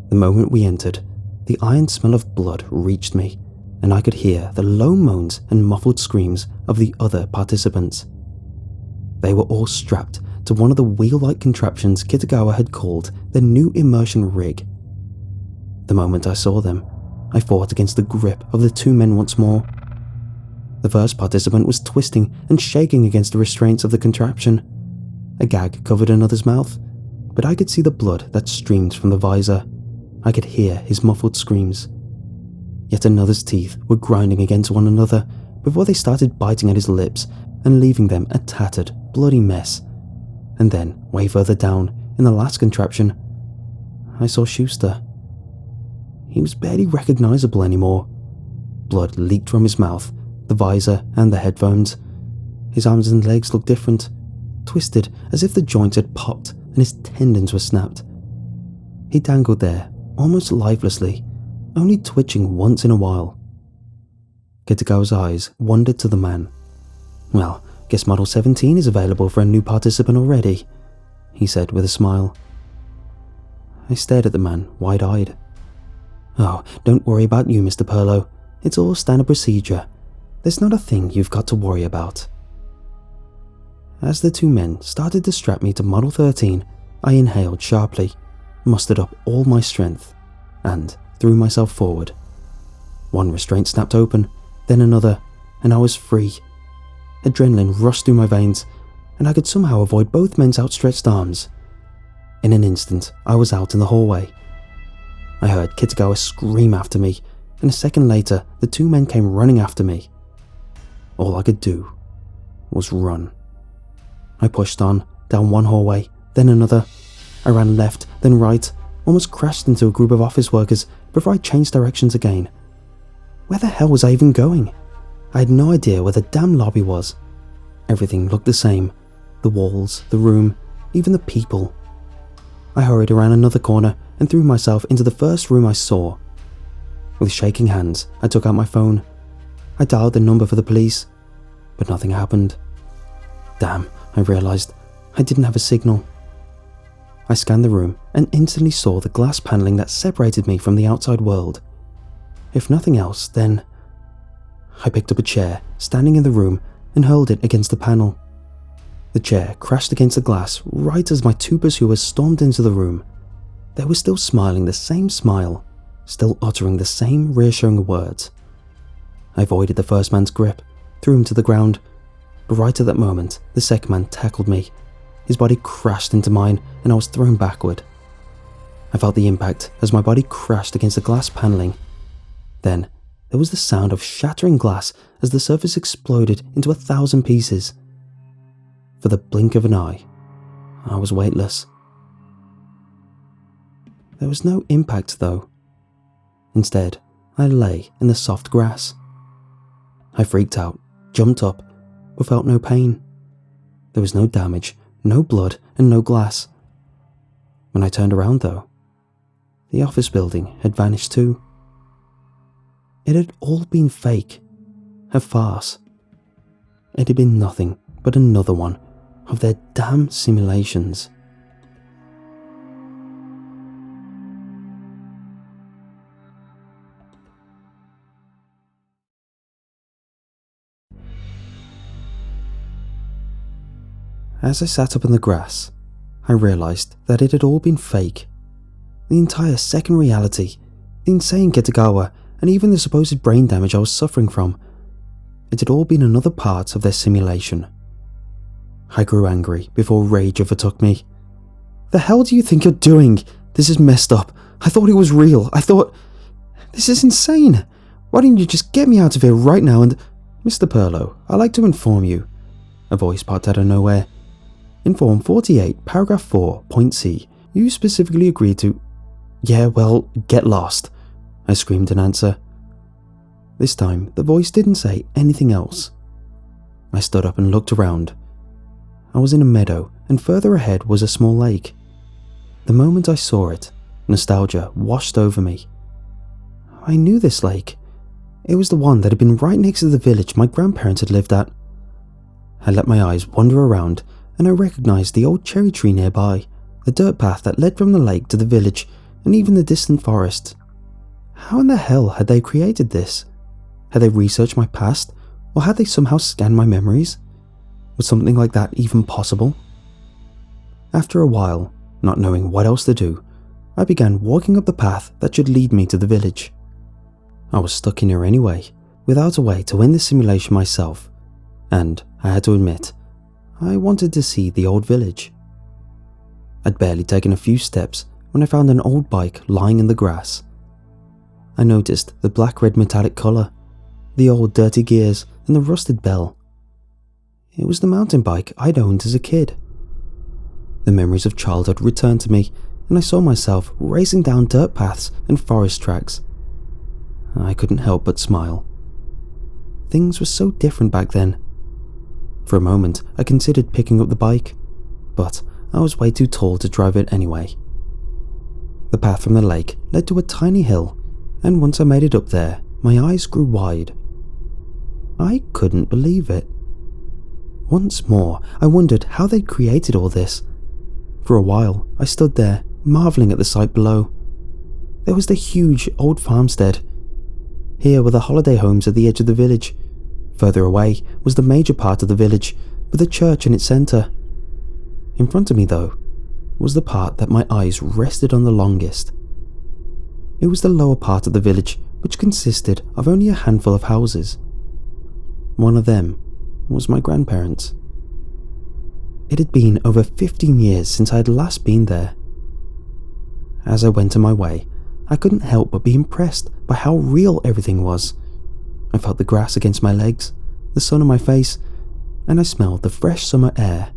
Speaker 1: The moment we entered, the iron smell of blood reached me, and I could hear the low moans and muffled screams of the other participants. They were all strapped to one of the wheel-like contraptions Kitagawa had called the new immersion rig. The moment I saw them, I fought against the grip of the 2 men once more. The first participant was twisting and shaking against the restraints of the contraption. A gag covered another's mouth, but I could see the blood that streamed from the visor. I could hear his muffled screams. Yet another's teeth were grinding against one another before they started biting at his lips and leaving them a tattered, bloody mess. And then, way further down, in the last contraption, I saw Schuster. He was barely recognizable anymore. Blood leaked from his mouth, the visor, and the headphones. His arms and legs looked different, twisted as if the joints had popped and his tendons were snapped. He dangled there, almost lifelessly, only twitching once in a while. Kitagawa's eyes wandered to the man. "Well, guess Model 17 is available for a new participant already," he said with a smile. I stared at the man, wide-eyed. "Oh, don't worry about you, Mr. Perlo. It's all standard procedure. There's not a thing you've got to worry about." As the two men started to strap me to Model 13, I inhaled sharply, mustered up all my strength, and threw myself forward. One restraint snapped open, then another, and I was free. Adrenaline rushed through my veins, and I could somehow avoid both men's outstretched arms. In an instant, I was out in the hallway. I heard Kitagawa scream after me, and a second later, the two men came running after me. All I could do was run. I pushed on, down one hallway, then another. I ran left, then right, almost crashed into a group of office workers before I changed directions again. Where the hell was I even going? I had no idea where the damn lobby was. Everything looked the same. The walls, the room, even the people. I hurried around another corner and threw myself into the first room I saw. With shaking hands, I took out my phone. I dialed the number for the police, but nothing happened. Damn, I realized I didn't have a signal. I scanned the room and instantly saw the glass paneling that separated me from the outside world. If nothing else, then... I picked up a chair, standing in the room, and hurled it against the panel. The chair crashed against the glass right as my two pursuers stormed into the room. They were still smiling the same smile, still uttering the same reassuring words. I avoided the first man's grip, threw him to the ground, but right at that moment, the second man tackled me. His body crashed into mine, and I was thrown backward. I felt the impact as my body crashed against the glass paneling. Then, there was the sound of shattering glass as the surface exploded into 1,000 pieces. For the blink of an eye, I was weightless. There was no impact though. Instead, I lay in the soft grass. I freaked out, jumped up, but felt no pain. There was no damage, no blood, and no glass. When I turned around though, the office building had vanished too. It had all been fake, a farce. It had been nothing but another one of their damn simulations. As I sat up in the grass, I realized that it had all been fake. The entire second reality, the insane Kitagawa, and even the supposed brain damage I was suffering from. It had all been another part of their simulation. I grew angry before rage overtook me. "The hell do you think you're doing? This is messed up. I thought it was real. This is insane. Why didn't you just get me out of here right now and..." "Mr. Perlo, I'd like to inform you," a voice popped out of nowhere. "In Form 48, Paragraph 4, Point C, you specifically agreed to..." "Yeah, well, get lost," I screamed in answer. This time, the voice didn't say anything else. I stood up and looked around. I was in a meadow, and further ahead was a small lake. The moment I saw it, nostalgia washed over me. I knew this lake. It was the one that had been right next to the village my grandparents had lived at. I let my eyes wander around, and I recognized the old cherry tree nearby, the dirt path that led from the lake to the village, and even the distant forest. How in the hell had they created this? Had they researched my past, or had they somehow scanned my memories? Was something like that even possible? After a while, not knowing what else to do, I began walking up the path that should lead me to the village. I was stuck in here anyway, without a way to end the simulation myself, and I had to admit, I wanted to see the old village. I'd barely taken a few steps when I found an old bike lying in the grass. I noticed the black-red metallic colour, the old dirty gears, and the rusted bell. It was the mountain bike I'd owned as a kid. The memories of childhood returned to me, and I saw myself racing down dirt paths and forest tracks. I couldn't help but smile. Things were so different back then. For a moment, I considered picking up the bike, but I was way too tall to drive it anyway. The path from the lake led to a tiny hill, and once I made it up there, my eyes grew wide. I couldn't believe it. Once more, I wondered how they'd created all this. For a while, I stood there, marvelling at the sight below. There was the huge old farmstead. Here were the holiday homes at the edge of the village. Further away was the major part of the village, with a church in its centre. In front of me, though, was the part that my eyes rested on the longest. It was the lower part of the village, which consisted of only a handful of houses. One of them was my grandparents'. It had been over 15 years since I had last been there. As I went on my way, I couldn't help but be impressed by how real everything was. I felt the grass against my legs, the sun on my face, and I smelled the fresh summer air.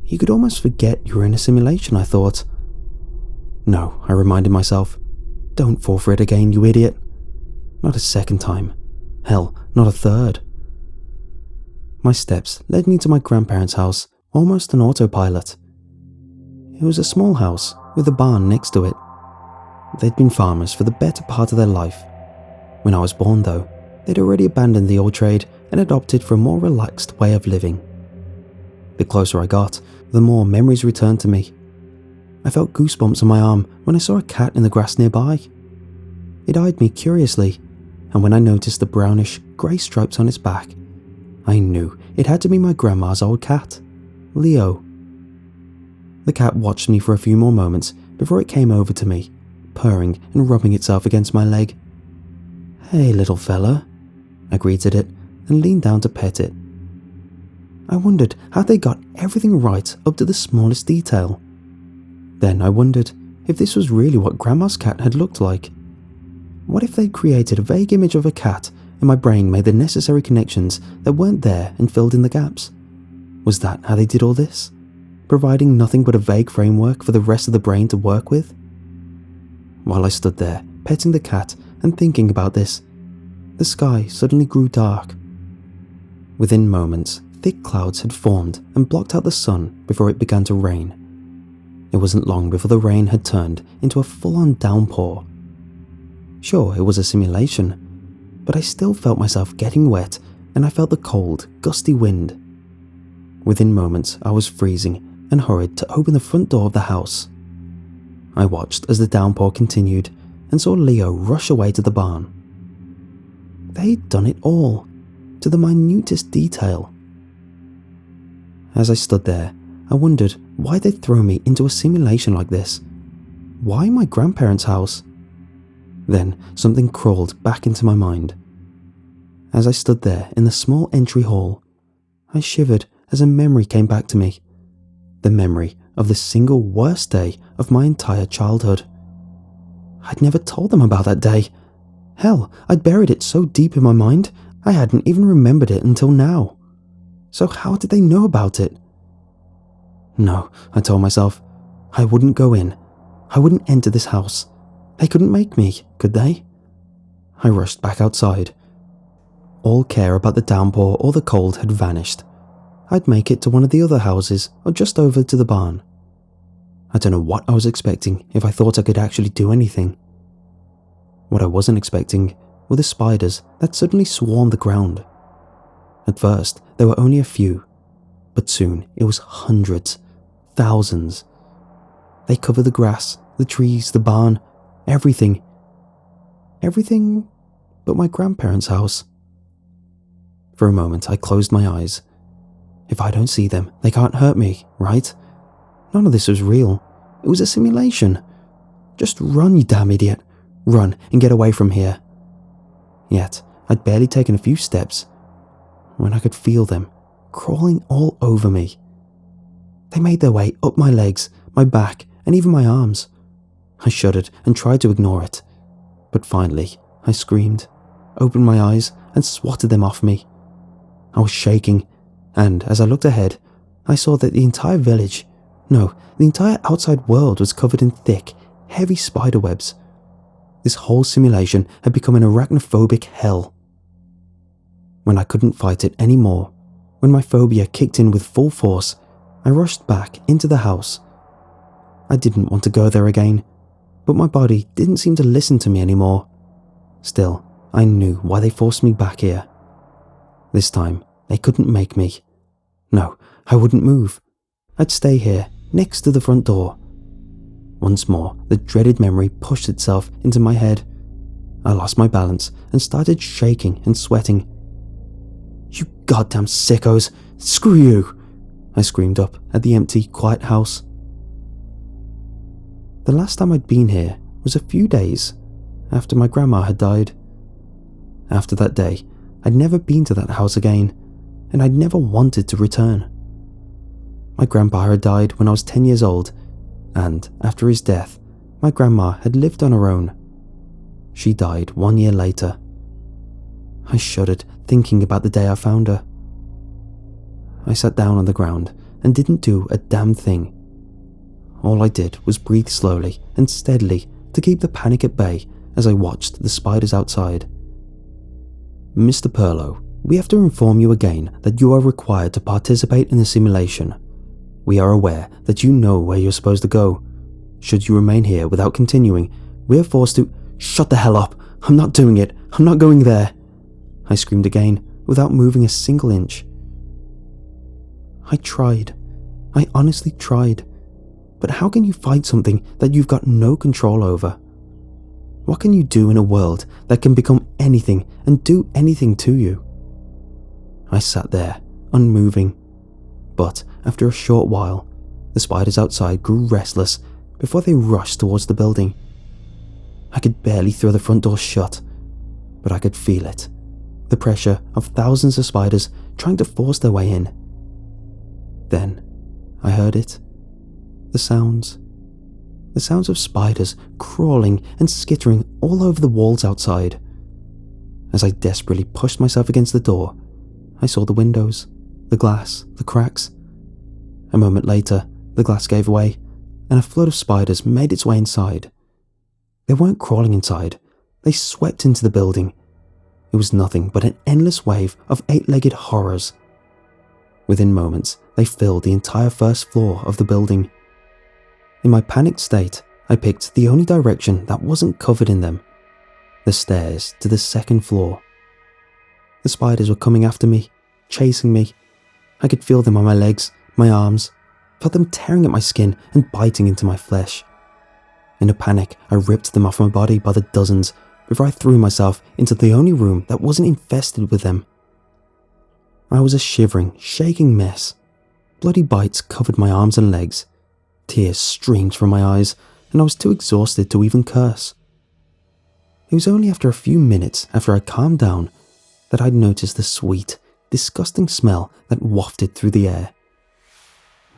Speaker 1: You could almost forget you were in a simulation, I thought. No, I reminded myself. Don't fall for it again, you idiot. Not a second time. Hell, not a third. My steps led me to my grandparents' house, almost an autopilot. It was a small house with a barn next to it. They'd been farmers for the better part of their life. When I was born, though, they'd already abandoned the old trade and had opted for a more relaxed way of living. The closer I got, the more memories returned to me. I felt goosebumps on my arm when I saw a cat in the grass nearby. It eyed me curiously, and when I noticed the brownish, grey stripes on its back, I knew it had to be my grandma's old cat, Leo. The cat watched me for a few more moments before it came over to me, purring and rubbing itself against my leg. "Hey, little fella," I greeted it and leaned down to pet it. I wondered how they got everything right up to the smallest detail. Then I wondered if this was really what Grandma's cat had looked like. What if they'd created a vague image of a cat and my brain made the necessary connections that weren't there and filled in the gaps? Was that how they did all this? Providing nothing but a vague framework for the rest of the brain to work with? While I stood there, petting the cat and thinking about this, the sky suddenly grew dark. Within moments, thick clouds had formed and blocked out the sun before it began to rain. It wasn't long before the rain had turned into a full-on downpour. Sure, it was a simulation, but I still felt myself getting wet, and I felt the cold, gusty wind. Within moments, I was freezing and hurried to open the front door of the house. I watched as the downpour continued and saw Leo rush away to the barn. They'd done it all, to the minutest detail. As I stood there, I wondered why they'd throw me into a simulation like this. Why my grandparents' house? Then something crawled back into my mind. As I stood there in the small entry hall, I shivered as a memory came back to me. The memory of the single worst day of my entire childhood. I'd never told them about that day. Hell, I'd buried it so deep in my mind, I hadn't even remembered it until now. So how did they know about it? No, I told myself, I wouldn't go in. I wouldn't enter this house. They couldn't make me, could they? I rushed back outside. All care about the downpour or the cold had vanished. I'd make it to one of the other houses or just over to the barn. I don't know what I was expecting if I thought I could actually do anything. What I wasn't expecting were the spiders that suddenly swarmed the ground. At first, there were only a few, but soon it was hundreds, thousands. They covered the grass, the trees, the barn, everything. Everything but my grandparents' house. For a moment, I closed my eyes. If I don't see them, they can't hurt me, right? None of this was real. It was a simulation. Just run, you damn idiot. Run and get away from here. Yet, I'd barely taken a few steps when I could feel them crawling all over me. They made their way up my legs, my back, and even my arms. I shuddered and tried to ignore it, but finally I screamed, opened my eyes, and swatted them off me. I was shaking, and as I looked ahead, I saw that the entire village, no, the entire outside world was covered in thick, heavy spider webs. This whole simulation had become an arachnophobic hell. When I couldn't fight it anymore, when my phobia kicked in with full force, I rushed back into the house. I didn't want to go there again, but my body didn't seem to listen to me anymore. Still, I knew why they forced me back here. This time, they couldn't make me. No, I wouldn't move. I'd stay here, next to the front door. Once more, the dreaded memory pushed itself into my head. I lost my balance and started shaking and sweating. "You goddamn sickos! Screw you!" I screamed up at the empty, quiet house. The last time I'd been here was a few days after my grandma had died. After that day, I'd never been to that house again, and I'd never wanted to return. My grandpa had died when I was 10 years old, and after his death, my grandma had lived on her own. She died 1 year later. I shuddered thinking about the day I found her. I sat down on the ground and didn't do a damn thing. All I did was breathe slowly and steadily to keep the panic at bay as I watched the spiders outside. "Mr. Perlow, we have to inform you again that you are required to participate in the simulation. We are aware that you know where you're supposed to go. Should you remain here without continuing, we are forced to—" "Shut the hell up! I'm not doing it! I'm not going there!" I screamed again, without moving a single inch. I tried. I honestly tried. But how can you fight something that you've got no control over? What can you do in a world that can become anything and do anything to you? I sat there, unmoving. But after a short while, the spiders outside grew restless before they rushed towards the building. I could barely throw the front door shut, but I could feel it. The pressure of thousands of spiders trying to force their way in. Then I heard it. The sounds of spiders crawling and skittering all over the walls outside. As I desperately pushed myself against the door, I saw the windows, the glass, the cracks. A moment later, the glass gave way, and a flood of spiders made its way inside. They weren't crawling inside, they swept into the building. It was nothing but an endless wave of 8-legged horrors. Within moments, they filled the entire first floor of the building. In my panicked state, I picked the only direction that wasn't covered in them, the stairs to the second floor. The spiders were coming after me, chasing me. I could feel them on my legs, my arms, felt them tearing at my skin and biting into my flesh. In a panic, I ripped them off my body by the dozens before I threw myself into the only room that wasn't infested with them. I was a shivering, shaking mess. Bloody bites covered my arms and legs. Tears streamed from my eyes, and I was too exhausted to even curse. It was only after a few minutes after I calmed down that I'd noticed the sweet, disgusting smell that wafted through the air.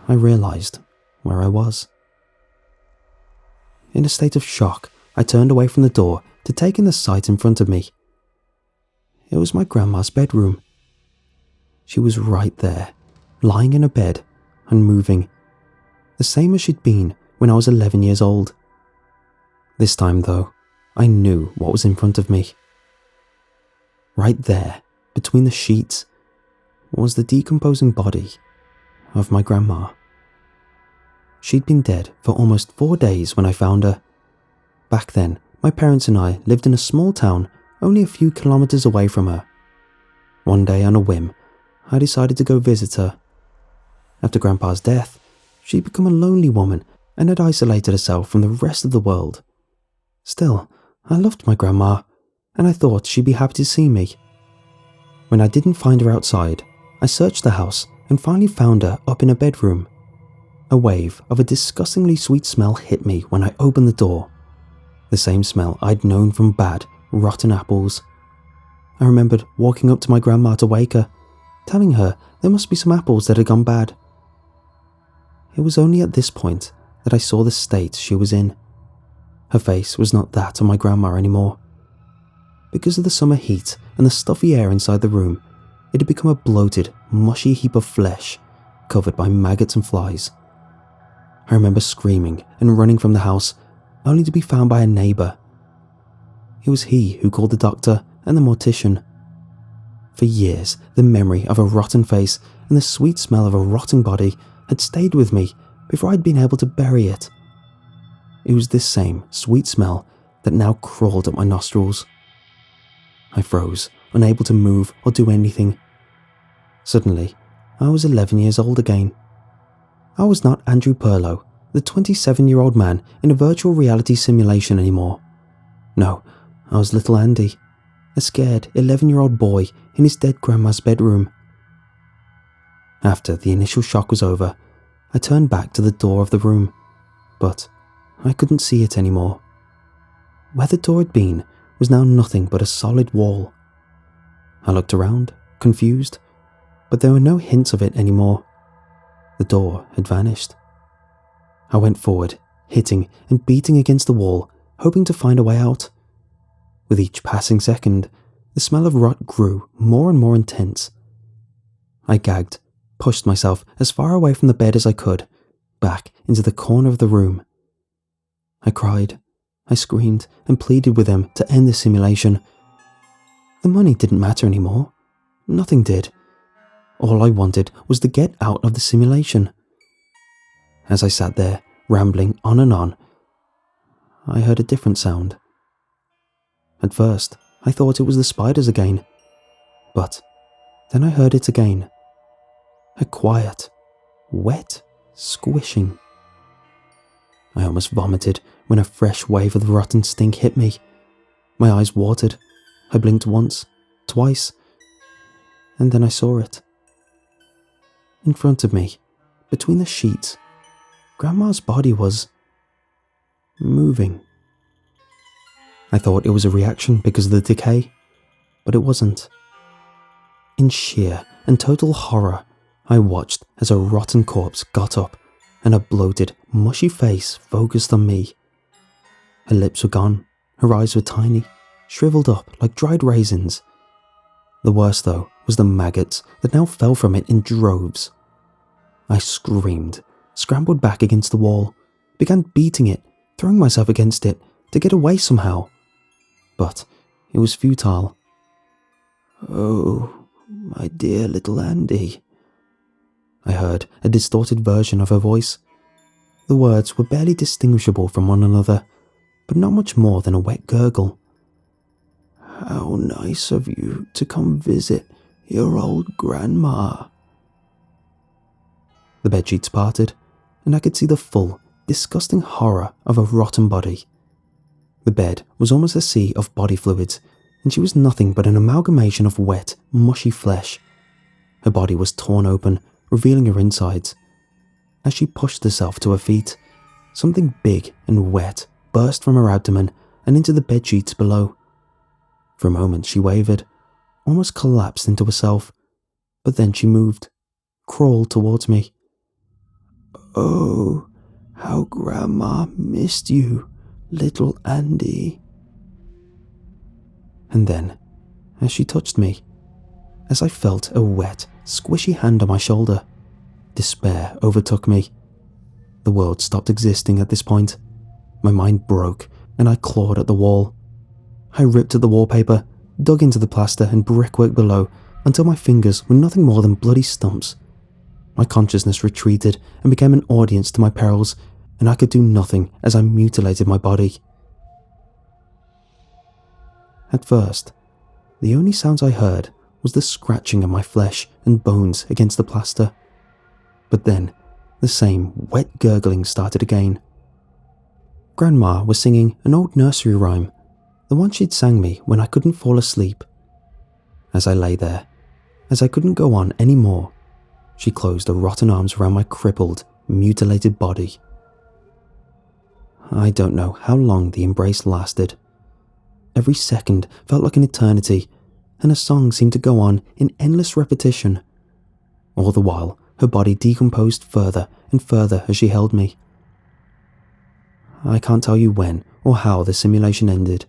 Speaker 1: I realized where I was. In a state of shock, I turned away from the door to take in the sight in front of me. It was my grandma's bedroom. She was right there, lying in a bed, unmoving, the same as she'd been when I was 11 years old. This time, though, I knew what was in front of me. Right there, between the sheets, was the decomposing body of my grandma. She'd been dead for almost 4 days when I found her. Back then, my parents and I lived in a small town only a few kilometers away from her. One day, on a whim, I decided to go visit her. After Grandpa's death, she'd become a lonely woman and had isolated herself from the rest of the world. Still, I loved my grandma, and I thought she'd be happy to see me. When I didn't find her outside, I searched the house and finally found her up in her bedroom. A wave of a disgustingly sweet smell hit me when I opened the door. The same smell I'd known from bad, rotten apples. I remembered walking up to my grandma to wake her, telling her there must be some apples that had gone bad. It was only at this point that I saw the state she was in. Her face was not that of my grandma anymore. Because of the summer heat and the stuffy air inside the room, it had become a bloated, mushy heap of flesh, covered by maggots and flies. I remember screaming and running from the house, only to be found by a neighbour. It was he who called the doctor and the mortician. For years, the memory of a rotten face and the sweet smell of a rotting body had stayed with me before I'd been able to bury it. It was this same sweet smell that now crawled up my nostrils. I froze, unable to move or do anything. Suddenly, I was 11 years old again. I was not Andrew Perlow, the 27-year-old man in a virtual reality simulation anymore. No, I was little Andy, a scared 11-year-old boy in his dead grandma's bedroom. After the initial shock was over, I turned back to the door of the room, but I couldn't see it anymore. Where the door had been was now nothing but a solid wall. I looked around, confused, but there were no hints of it anymore. The door had vanished. I went forward, hitting and beating against the wall, hoping to find a way out. With each passing second, the smell of rot grew more and more intense. I gagged, pushed myself as far away from the bed as I could, back into the corner of the room. I cried, I screamed and pleaded with them to end the simulation. The money didn't matter anymore. Nothing did. All I wanted was to get out of the simulation. As I sat there, rambling on and on, I heard a different sound. At first, I thought it was the spiders again, but then I heard it again. A quiet, wet squishing. I almost vomited when a fresh wave of rotten stink hit me. My eyes watered. I blinked once, twice, and then I saw it. In front of me, between the sheets, Grandma's body was moving. I thought it was a reaction because of the decay, but it wasn't. In sheer and total horror, I watched as a rotten corpse got up and a bloated, mushy face focused on me. Her lips were gone, her eyes were tiny, shriveled up like dried raisins. The worst, though, was the maggots that now fell from it in droves. I screamed, scrambled back against the wall, began beating it, throwing myself against it to get away somehow. But it was futile. "Oh, my dear little Andy," I heard a distorted version of her voice. The words were barely distinguishable from one another, but not much more than a wet gurgle. "How nice of you to come visit your old grandma." The bedsheets parted, and I could see the full, disgusting horror of a rotten body. The bed was almost a sea of body fluids, and she was nothing but an amalgamation of wet, mushy flesh. Her body was torn open, revealing her insides. As she pushed herself to her feet, something big and wet burst from her abdomen and into the bedsheets below. For a moment she wavered, almost collapsed into herself, but then she moved, crawled towards me. "Oh, how Grandma missed you, little Andy." And then, as she touched me, as I felt a wet, squishy hand on my shoulder, despair overtook me. The world stopped existing at this point. My mind broke, and I clawed at the wall. I ripped at the wallpaper, dug into the plaster and brickwork below until my fingers were nothing more than bloody stumps. My consciousness retreated and became an audience to my perils, and I could do nothing as I mutilated my body. At first, the only sounds I heard was the scratching of my flesh and bones against the plaster. But then, the same wet gurgling started again. Grandma was singing an old nursery rhyme, the one she'd sang me when I couldn't fall asleep. As I lay there, as I couldn't go on any more, she closed her rotten arms around my crippled, mutilated body. I don't know how long the embrace lasted. Every second felt like an eternity, and a song seemed to go on in endless repetition. All the while, her body decomposed further and further as she held me. I can't tell you when or how the simulation ended.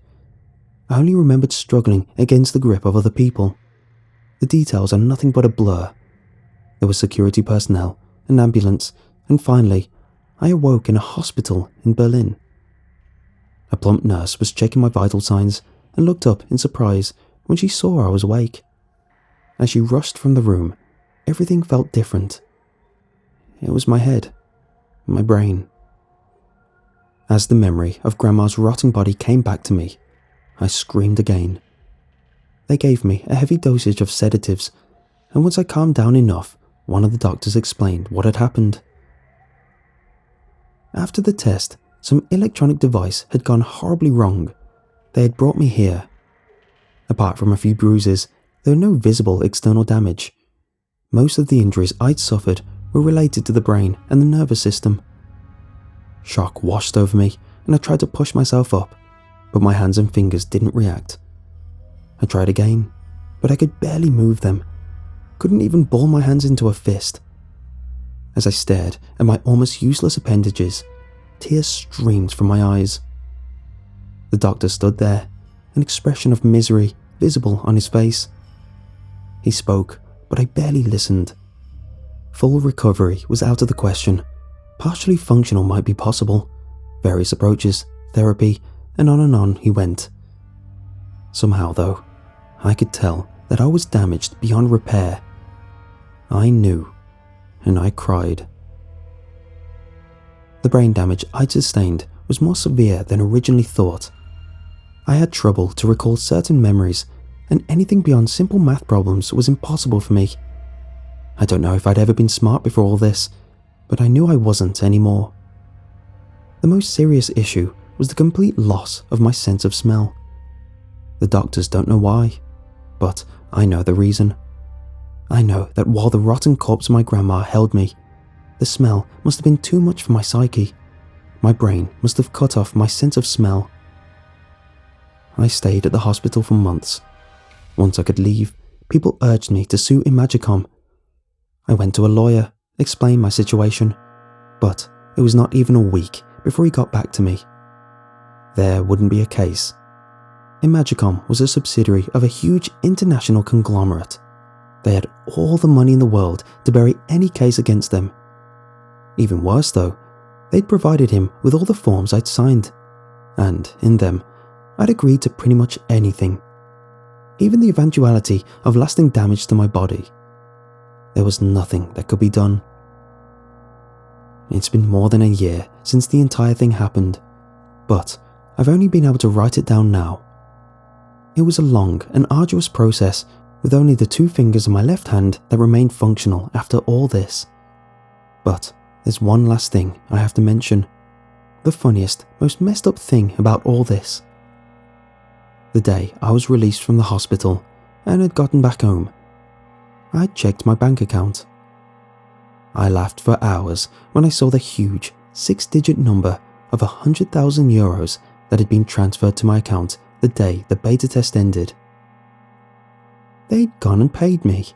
Speaker 1: I only remembered struggling against the grip of other people. The details are nothing but a blur. There was security personnel, an ambulance, and finally, I awoke in a hospital in Berlin. A plump nurse was checking my vital signs and looked up in surprise when she saw I was awake. As she rushed from the room, everything felt different. It was my head, my brain. As the memory of Grandma's rotting body came back to me, I screamed again. They gave me a heavy dosage of sedatives, and once I calmed down enough, one of the doctors explained what had happened. After the test, some electronic device had gone horribly wrong. They had brought me here. Apart from a few bruises, there were no visible external damage. Most of the injuries I'd suffered were related to the brain and the nervous system. Shock washed over me, and I tried to push myself up, but my hands and fingers didn't react. I tried again, but I could barely move them. Couldn't even ball my hands into a fist. As I stared at my almost useless appendages, tears streamed from my eyes. The doctor stood there, an expression of misery visible on his face. He spoke, but I barely listened. Full recovery was out of the question. Partially functional might be possible. Various approaches, therapy, and on he went. Somehow, though, I could tell that I was damaged beyond repair. I knew, and I cried. The brain damage I'd sustained was more severe than originally thought. I had trouble to recall certain memories, and anything beyond simple math problems was impossible for me. I don't know if I'd ever been smart before all this, but I knew I wasn't anymore. The most serious issue was the complete loss of my sense of smell. The doctors don't know why, but I know the reason. I know that while the rotten corpse of my grandma held me, the smell must have been too much for my psyche. My brain must have cut off my sense of smell. I stayed at the hospital for months. Once I could leave, people urged me to sue Imagicom. I went to a lawyer, explained my situation, but it was not even a week before he got back to me. There wouldn't be a case. Imagicom was a subsidiary of a huge international conglomerate. They had all the money in the world to bury any case against them. Even worse though, they'd provided him with all the forms I'd signed, and in them, I'd agreed to pretty much anything. Even the eventuality of lasting damage to my body. There was nothing that could be done. It's been more than a year since the entire thing happened, but I've only been able to write it down now. It was a long and arduous process, with only the 2 fingers of my left hand that remained functional after all this. But there's one last thing I have to mention. The funniest, most messed up thing about all this. The day I was released from the hospital and had gotten back home, I checked my bank account. I laughed for hours when I saw the huge 6-digit number of €100,000 that had been transferred to my account the day the beta test ended. They'd gone and paid me.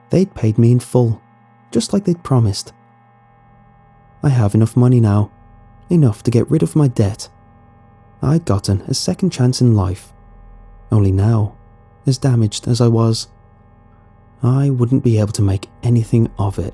Speaker 1: They'd paid me in full, just like they'd promised. I have enough money now, enough to get rid of my debt. I'd gotten a second chance in life. Only now, as damaged as I was, I wouldn't be able to make anything of it.